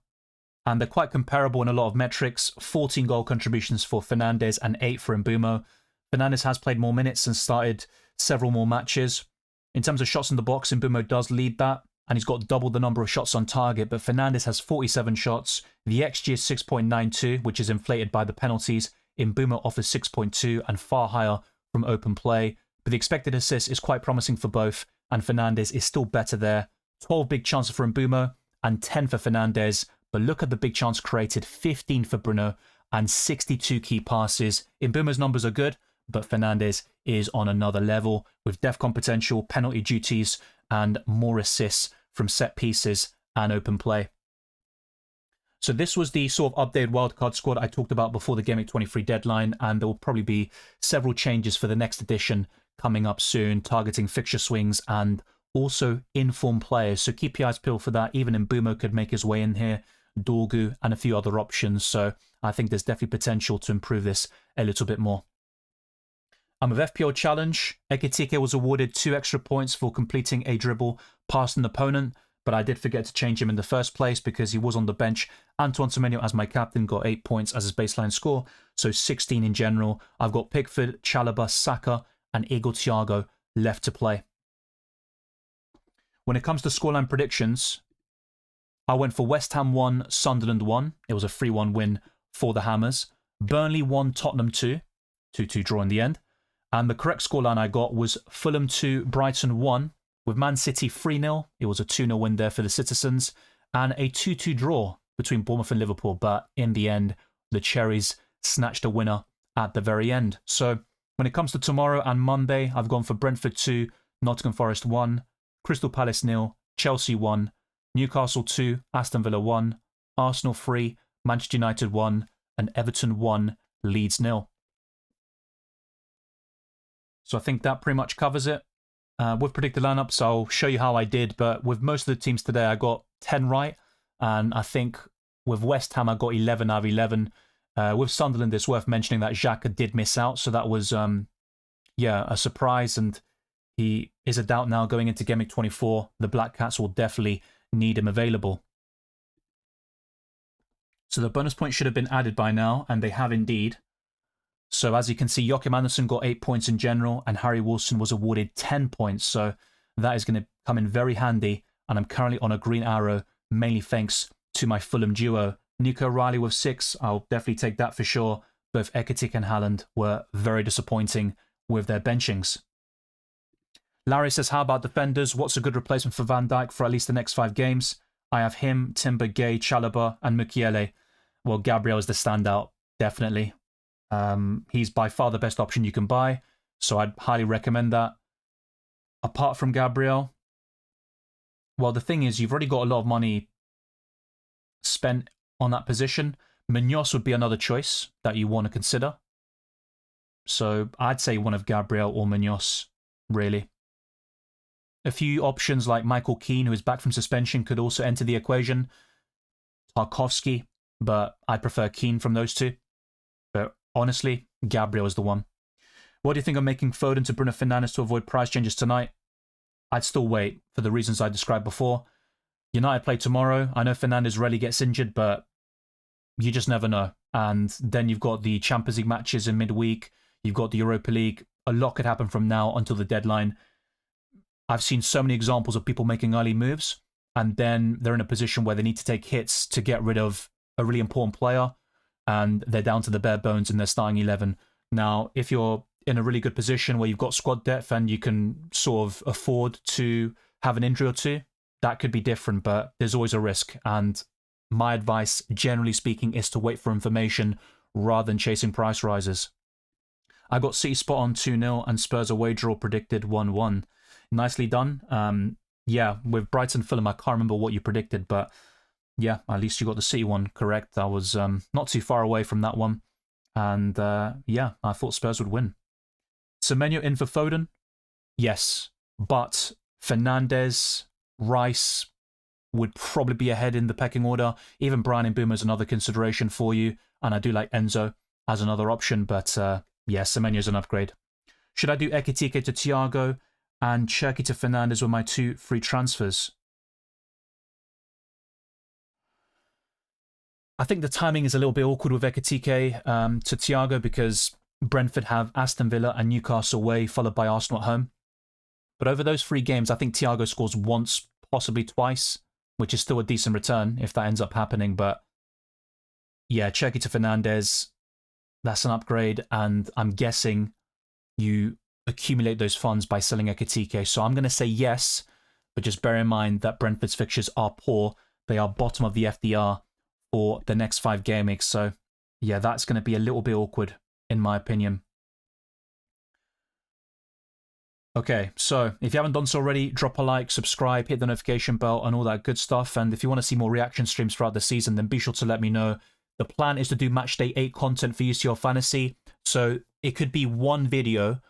and they're quite comparable in a lot of metrics. 14 goal contributions for Fernandes and 8 for Mbeumo. Fernandes has played more minutes and started several more matches. In terms of shots in the box, Mbeumo does lead that, and he's got double the number of shots on target, but Fernandes has 47 shots. The XG is 6.92, which is inflated by the penalties. Mbeumo offers 6.2 and far higher from open play, but the expected assist is quite promising for both, and Fernandes is still better there. 12 big chances for Mbeumo and 10 for Fernandes, but look at the big chance created, 15 for Bruno and 62 key passes. Mbeumo's numbers are good, but Fernandes is on another level with DEFCON potential, penalty duties and more assists from set pieces and open play. So this was the sort of updated wildcard squad I talked about before the Gameweek 23 deadline, and there will probably be several changes for the next edition coming up soon, targeting fixture swings and also informed players. So keep your eyes peeled for that. Even Mbeumo could make his way in here, Dorgu and a few other options. So I think there's definitely potential to improve this a little bit more. And with FPL Challenge, Ekitike was awarded 2 extra points for completing a dribble past an opponent, but I did forget to change him in the first place because he was on the bench. Antoine Semenyo as my captain got 8 points as his baseline score, so 16 in general. I've got Pickford, Chalobah, Saka and Igor Thiago left to play. When it comes to scoreline predictions, I went for West Ham 1, Sunderland 1. It was a 3-1 win for the Hammers. Burnley 1, Tottenham 2. 2-2 draw in the end. And the correct scoreline I got was Fulham 2, Brighton 1. With Man City 3-0. It was a 2-0 win there for the Citizens. And a 2-2 draw between Bournemouth and Liverpool. But in the end, the Cherries snatched a winner at the very end. So when it comes to tomorrow and Monday, I've gone for Brentford 2, Nottingham Forest 1. Crystal Palace 0, Chelsea 1, Newcastle 2, Aston Villa 1, Arsenal 3, Manchester United 1, and Everton 1, Leeds 0. So I think that pretty much covers it. with predicted lineups, I'll show you how I did, but with most of the teams today, I got 10 right, and I think with West Ham, I got 11 out of 11. With Sunderland, it's worth mentioning that Xhaka did miss out, so that was, yeah, a surprise, and he is a doubt now going into Gameweek 24. The Black Cats will definitely need him available. So the bonus points should have been added by now, and they have indeed. So as you can see, Joachim Andersen got 8 points in general, and Harry Wilson was awarded 10 points. So that is going to come in very handy, and I'm currently on a green arrow, mainly thanks to my Fulham duo. Nico Riley with 6, I'll definitely take that for sure. Both Ekitike and Haaland were very disappointing with their benchings. Larry says, how about defenders? What's a good replacement for Van Dijk for at least the next 5 games? I have him, Timber, Gay, Chalobah, and Mukiele. Well, Gabriel is the standout, definitely. He's by far the best option you can buy, so I'd highly recommend that. Apart from Gabriel, well, the thing is, you've already got a lot of money spent on that position. Munoz would be another choice that you want to consider. So I'd say one of Gabriel or Munoz, really. A few options like Michael Keane, who is back from suspension, could also enter the equation. Tarkovsky, but I'd prefer Keane from those two. But honestly, Gabriel is the one. What do you think of making Foden to Bruno Fernandes to avoid price changes tonight? I'd still wait for the reasons I described before. United play tomorrow. I know Fernandes rarely gets injured, but you just never know. And then you've got the Champions League matches in midweek. You've got the Europa League. A lot could happen from now until the deadline. I've seen so many examples of people making early moves, and then they're in a position where they need to take hits to get rid of a really important player, and they're down to the bare bones in their starting 11. Now, if you're in a really good position where you've got squad depth and you can sort of afford to have an injury or two, that could be different, but there's always a risk. And my advice, generally speaking, is to wait for information rather than chasing price rises. I got City spot on 2-0 and Spurs away draw predicted 1-1. Nicely done. Yeah, with Brighton Fulham, I can't remember what you predicted, but yeah, at least you got the City one correct. I was not too far away from that one. And yeah, I thought Spurs would win. Semenyo in for Foden? Yes, but Fernandes, Rice would probably be ahead in the pecking order. Even Brian Mbeumo is another consideration for you. And I do like Enzo as another option, but yeah, Semenyo's an upgrade. Should I do Ekitike to Thiago and Cherki to Fernandes with my 2 free transfers? I think the timing is a little bit awkward with Ekitike to Thiago because Brentford have Aston Villa and Newcastle away, followed by Arsenal at home. But over those 3 games, I think Thiago scores once, possibly twice, which is still a decent return if that ends up happening. But yeah, Cherki to Fernandes, that's an upgrade, and I'm guessing you accumulate those funds by selling Ekitike. So I'm going to say yes, but just bear in mind that Brentford's fixtures are poor. They are bottom of the FDR for the next 5 game weeks. So yeah, that's going to be a little bit awkward, in my opinion. Okay, so if you haven't done so already, drop a like, subscribe, hit the notification bell, and all that good stuff. And if you want to see more reaction streams throughout the season, then be sure to let me know. The plan is to do Matchday 8 content for UCL Fantasy. So it could be one video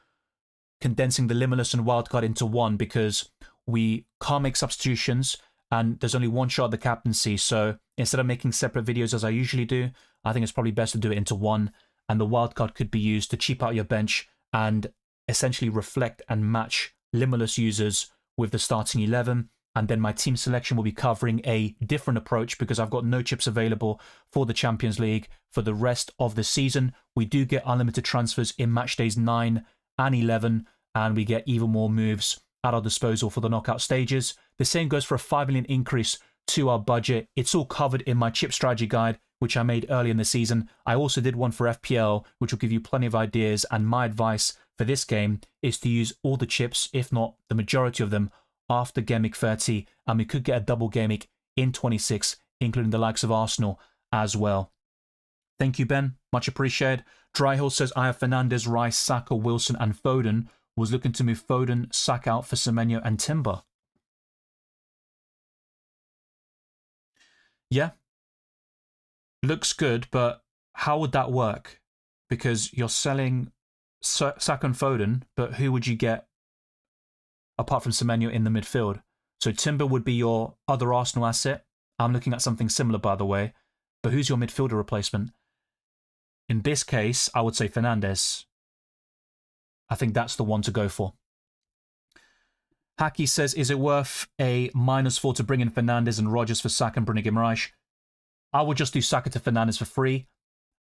condensing the Limitless and Wildcard into one because we can't make substitutions and there's only one shot at the captaincy. So instead of making separate videos as I usually do, I think it's probably best to do it into one. And the Wildcard could be used to cheap out your bench and essentially reflect and match Limitless users with the starting 11. And then my team selection will be covering a different approach because I've got no chips available for the Champions League for the rest of the season. We do get unlimited transfers in match days 9 and 11, and we get even more moves at our disposal for the knockout stages. The same goes for a 5 million increase to our budget. It's all covered in my chip strategy guide, which I made early in the season. I also did one for FPL, which will give you plenty of ideas, and my advice for this game is to use all the chips, if not the majority of them, after Gameweek 30, and we could get a double Gameweek in 26, including the likes of Arsenal as well. Thank you, Ben. Much appreciated. Dryhill says, I have Fernandes, Rice, Saka, Wilson, and Foden. Was looking to move Foden, Saka out for Semenyo and Timber. Yeah. Looks good, but how would that work? Because you're selling Saka and Foden, but who would you get apart from Semenyo in the midfield. So Timber would be your other Arsenal asset. I'm looking at something similar, by the way. But who's your midfielder replacement? In this case, I would say Fernandes. I think that's the one to go for. Hacky says, is it worth a -4 to bring in Fernandes and Rodgers for Saka and Bruno Guimaraes? I would just do Saka to Fernandes for free.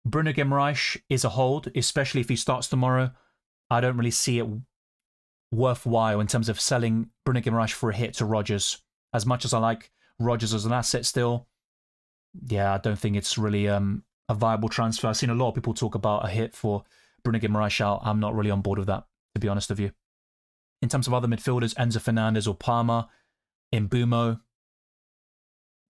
Bruno Guimaraes is a hold, especially if he starts tomorrow. I don't really see it worthwhile in terms of selling Bruno Guimaraes for a hit to Rodgers. As much as I like Rodgers as an asset still, yeah, I don't think it's really a viable transfer. I've seen a lot of people talk about a hit for Bruno Guimaraes out. I'm not really on board with that, to be honest with you. In terms of other midfielders, Enzo Fernandez or Palmer, Mbumo,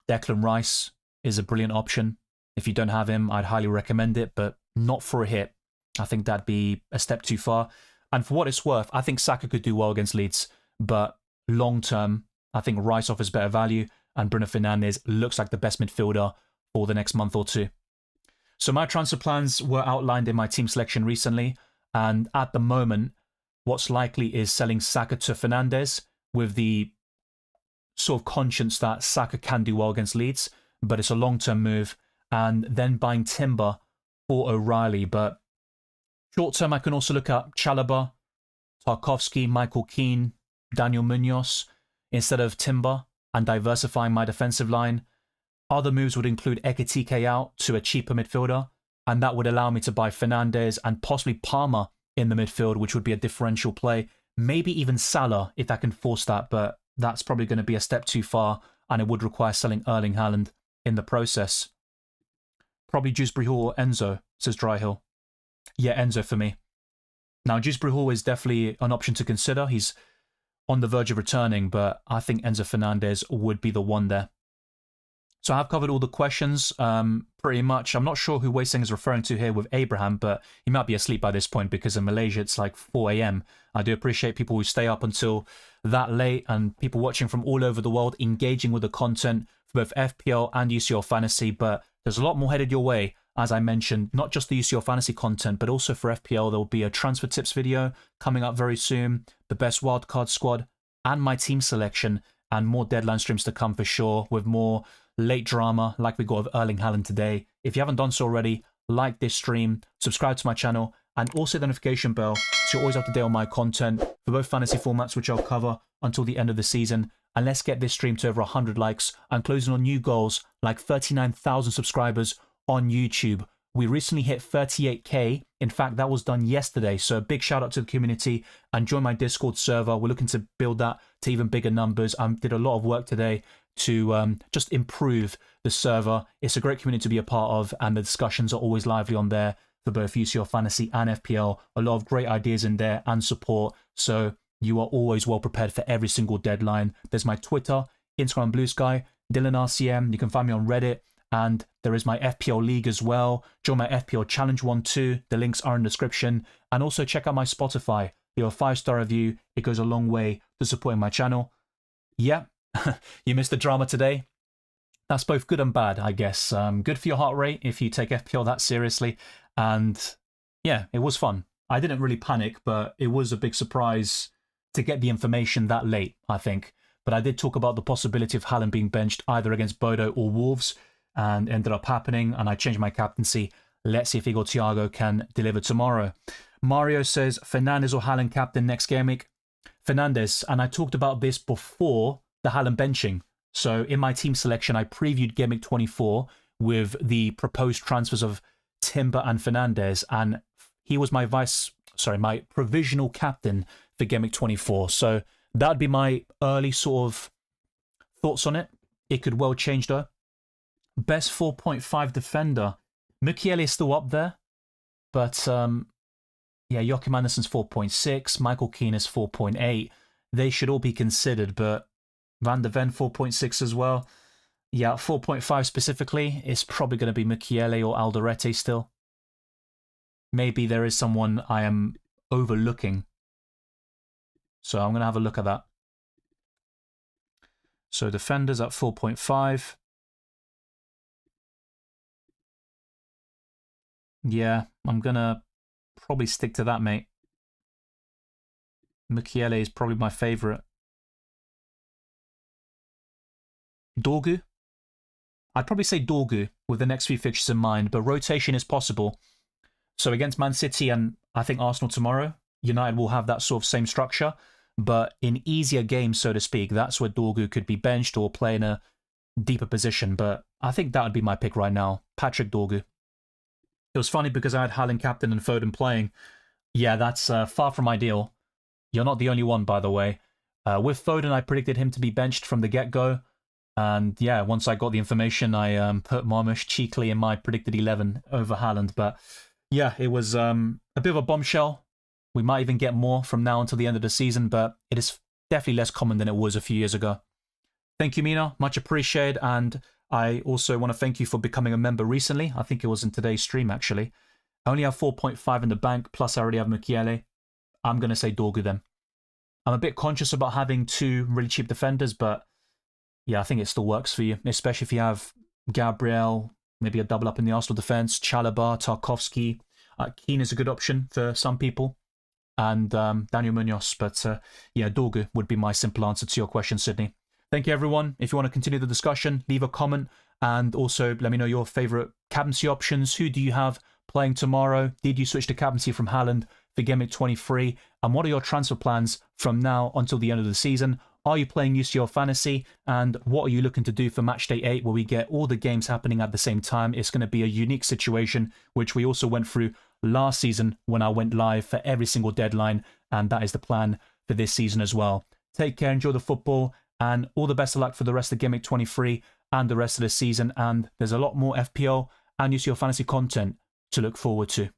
Declan Rice is a brilliant option. If you don't have him, I'd highly recommend it, but not for a hit. I think that'd be a step too far. And for what it's worth, I think Saka could do well against Leeds, but long term, I think Rice offers better value, and Bruno Fernandes looks like the best midfielder for the next month or two. So my transfer plans were outlined in my team selection recently, and at the moment, what's likely is selling Saka to Fernandes with the sort of conscience that Saka can do well against Leeds, but it's a long-term move, and then buying Timber for O'Reilly. But short-term, I can also look at Chalobah, Tarkowski, Michael Keane, Daniel Munoz instead of Timber and diversifying my defensive line. Other moves would include Ekitike out to a cheaper midfielder, and that would allow me to buy Fernandes and possibly Palmer in the midfield, which would be a differential play. Maybe even Salah, if I can force that, but that's probably going to be a step too far, and it would require selling Erling Haaland in the process. Probably Dewsbury Hall or Enzo, says Dryhill. Yeah, Enzo for me. Now, Dewsbury Hall is definitely an option to consider. He's on the verge of returning, but I think Enzo Fernandez would be the one there. So I've covered all the questions pretty much. I'm not sure who Wei Seng is referring to here with Abraham, but he might be asleep by this point because in Malaysia it's like 4 a.m. I do appreciate people who stay up until that late and people watching from all over the world engaging with the content for both FPL and UCL Fantasy, but there's a lot more headed your way. As I mentioned, not just the UCL Fantasy content, but also for FPL, there will be a transfer tips video coming up very soon, the best wildcard squad, and my team selection, and more deadline streams to come for sure, with more late drama like we got with Erling Haaland today. If you haven't done so already, like this stream, subscribe to my channel, and also the notification bell so you're always up to date on my content for both fantasy formats, which I'll cover until the end of the season. And let's get this stream to over 100 likes and closing on new goals like 39,000 subscribers on YouTube. We recently hit 38k. In fact, that was done yesterday. So a big shout out to the community and join my Discord server. We're looking to build that to even bigger numbers. I did a lot of work today to just improve the server. It's a great community to be a part of, and the discussions are always lively on there for both UCL Fantasy and FPL. A lot of great ideas in there and support. So you are always well prepared for every single deadline. There's my Twitter, Instagram, Blue Sky, Dylan RCM. You can find me on Reddit. And there is my FPL League as well. Join my FPL Challenge 1-2. The links are in the description. And also check out my Spotify. Leave a 5-star review. It goes a long way to supporting my channel. Yeah, you missed the drama today. That's both good and bad, I guess. Good for your heart rate if you take FPL that seriously. And yeah, it was fun. I didn't really panic, but it was a big surprise to get the information that late, I think. But I did talk about the possibility of Haaland being benched either against Bodo or Wolves, and ended up happening, and I changed my captaincy. Let's see if Igor Thiago can deliver tomorrow. Mario says, Fernandes or Haaland captain next game week? Fernandes, and I talked about this before the Haaland benching. So in my team selection, I previewed game week 24 with the proposed transfers of Timber and Fernandes, and he was my my provisional captain for game week 24. So that'd be my early sort of thoughts on it. It could well change though. Best 4.5 defender. Mukiele is still up there. But, yeah, Joachim Andersen's 4.6. Michael Keane is 4.8. They should all be considered, but Van de Ven 4.6 as well. Yeah, 4.5 specifically is probably going to be Mukiele or Alderete still. Maybe there is someone I am overlooking. So I'm going to have a look at that. So defenders at 4.5. Yeah, I'm going to probably stick to that, mate. Mukiele is probably my favourite. Dorgu? I'd probably say Dorgu with the next few fixtures in mind, but rotation is possible. So against Man City and I think Arsenal tomorrow, United will have that sort of same structure. But in easier games, so to speak, that's where Dorgu could be benched or play in a deeper position. But I think that would be my pick right now. Patrick Dorgu. It was funny because I had Haaland captain and Foden playing. Yeah, that's far from ideal. You're not the only one, by the way. With Foden, I predicted him to be benched from the get-go. And yeah, once I got the information, I put Marmush cheekily in my predicted 11 over Haaland. But yeah, it was a bit of a bombshell. We might even get more from now until the end of the season, but it is definitely less common than it was a few years ago. Thank you, Mina. Much appreciated. And I also want to thank you for becoming a member recently. I think it was in today's stream, actually. I only have 4.5 in the bank, plus I already have Mukiele. I'm going to say Dorgu then. I'm a bit conscious about having two really cheap defenders, but yeah, I think it still works for you, especially if you have Gabriel, maybe a double up in the Arsenal defense, Chalobah, Tarkowski. Keane is a good option for some people, and Daniel Munoz. But yeah, Dorgu would be my simple answer to your question, Sydney. Thank you, everyone. If you want to continue the discussion, leave a comment, and also let me know your favourite captaincy options. Who do you have playing tomorrow? Did you switch to captaincy from Haaland for Gameweek 23? And what are your transfer plans from now until the end of the season? Are you playing UCL Fantasy? And what are you looking to do for Match Day 8, where we get all the games happening at the same time? It's going to be a unique situation, which we also went through last season when I went live for every single deadline. And that is the plan for this season as well. Take care, enjoy the football, and all the best of luck for the rest of Gameweek 23 and the rest of the season. And there's a lot more FPL and UCL Fantasy content to look forward to.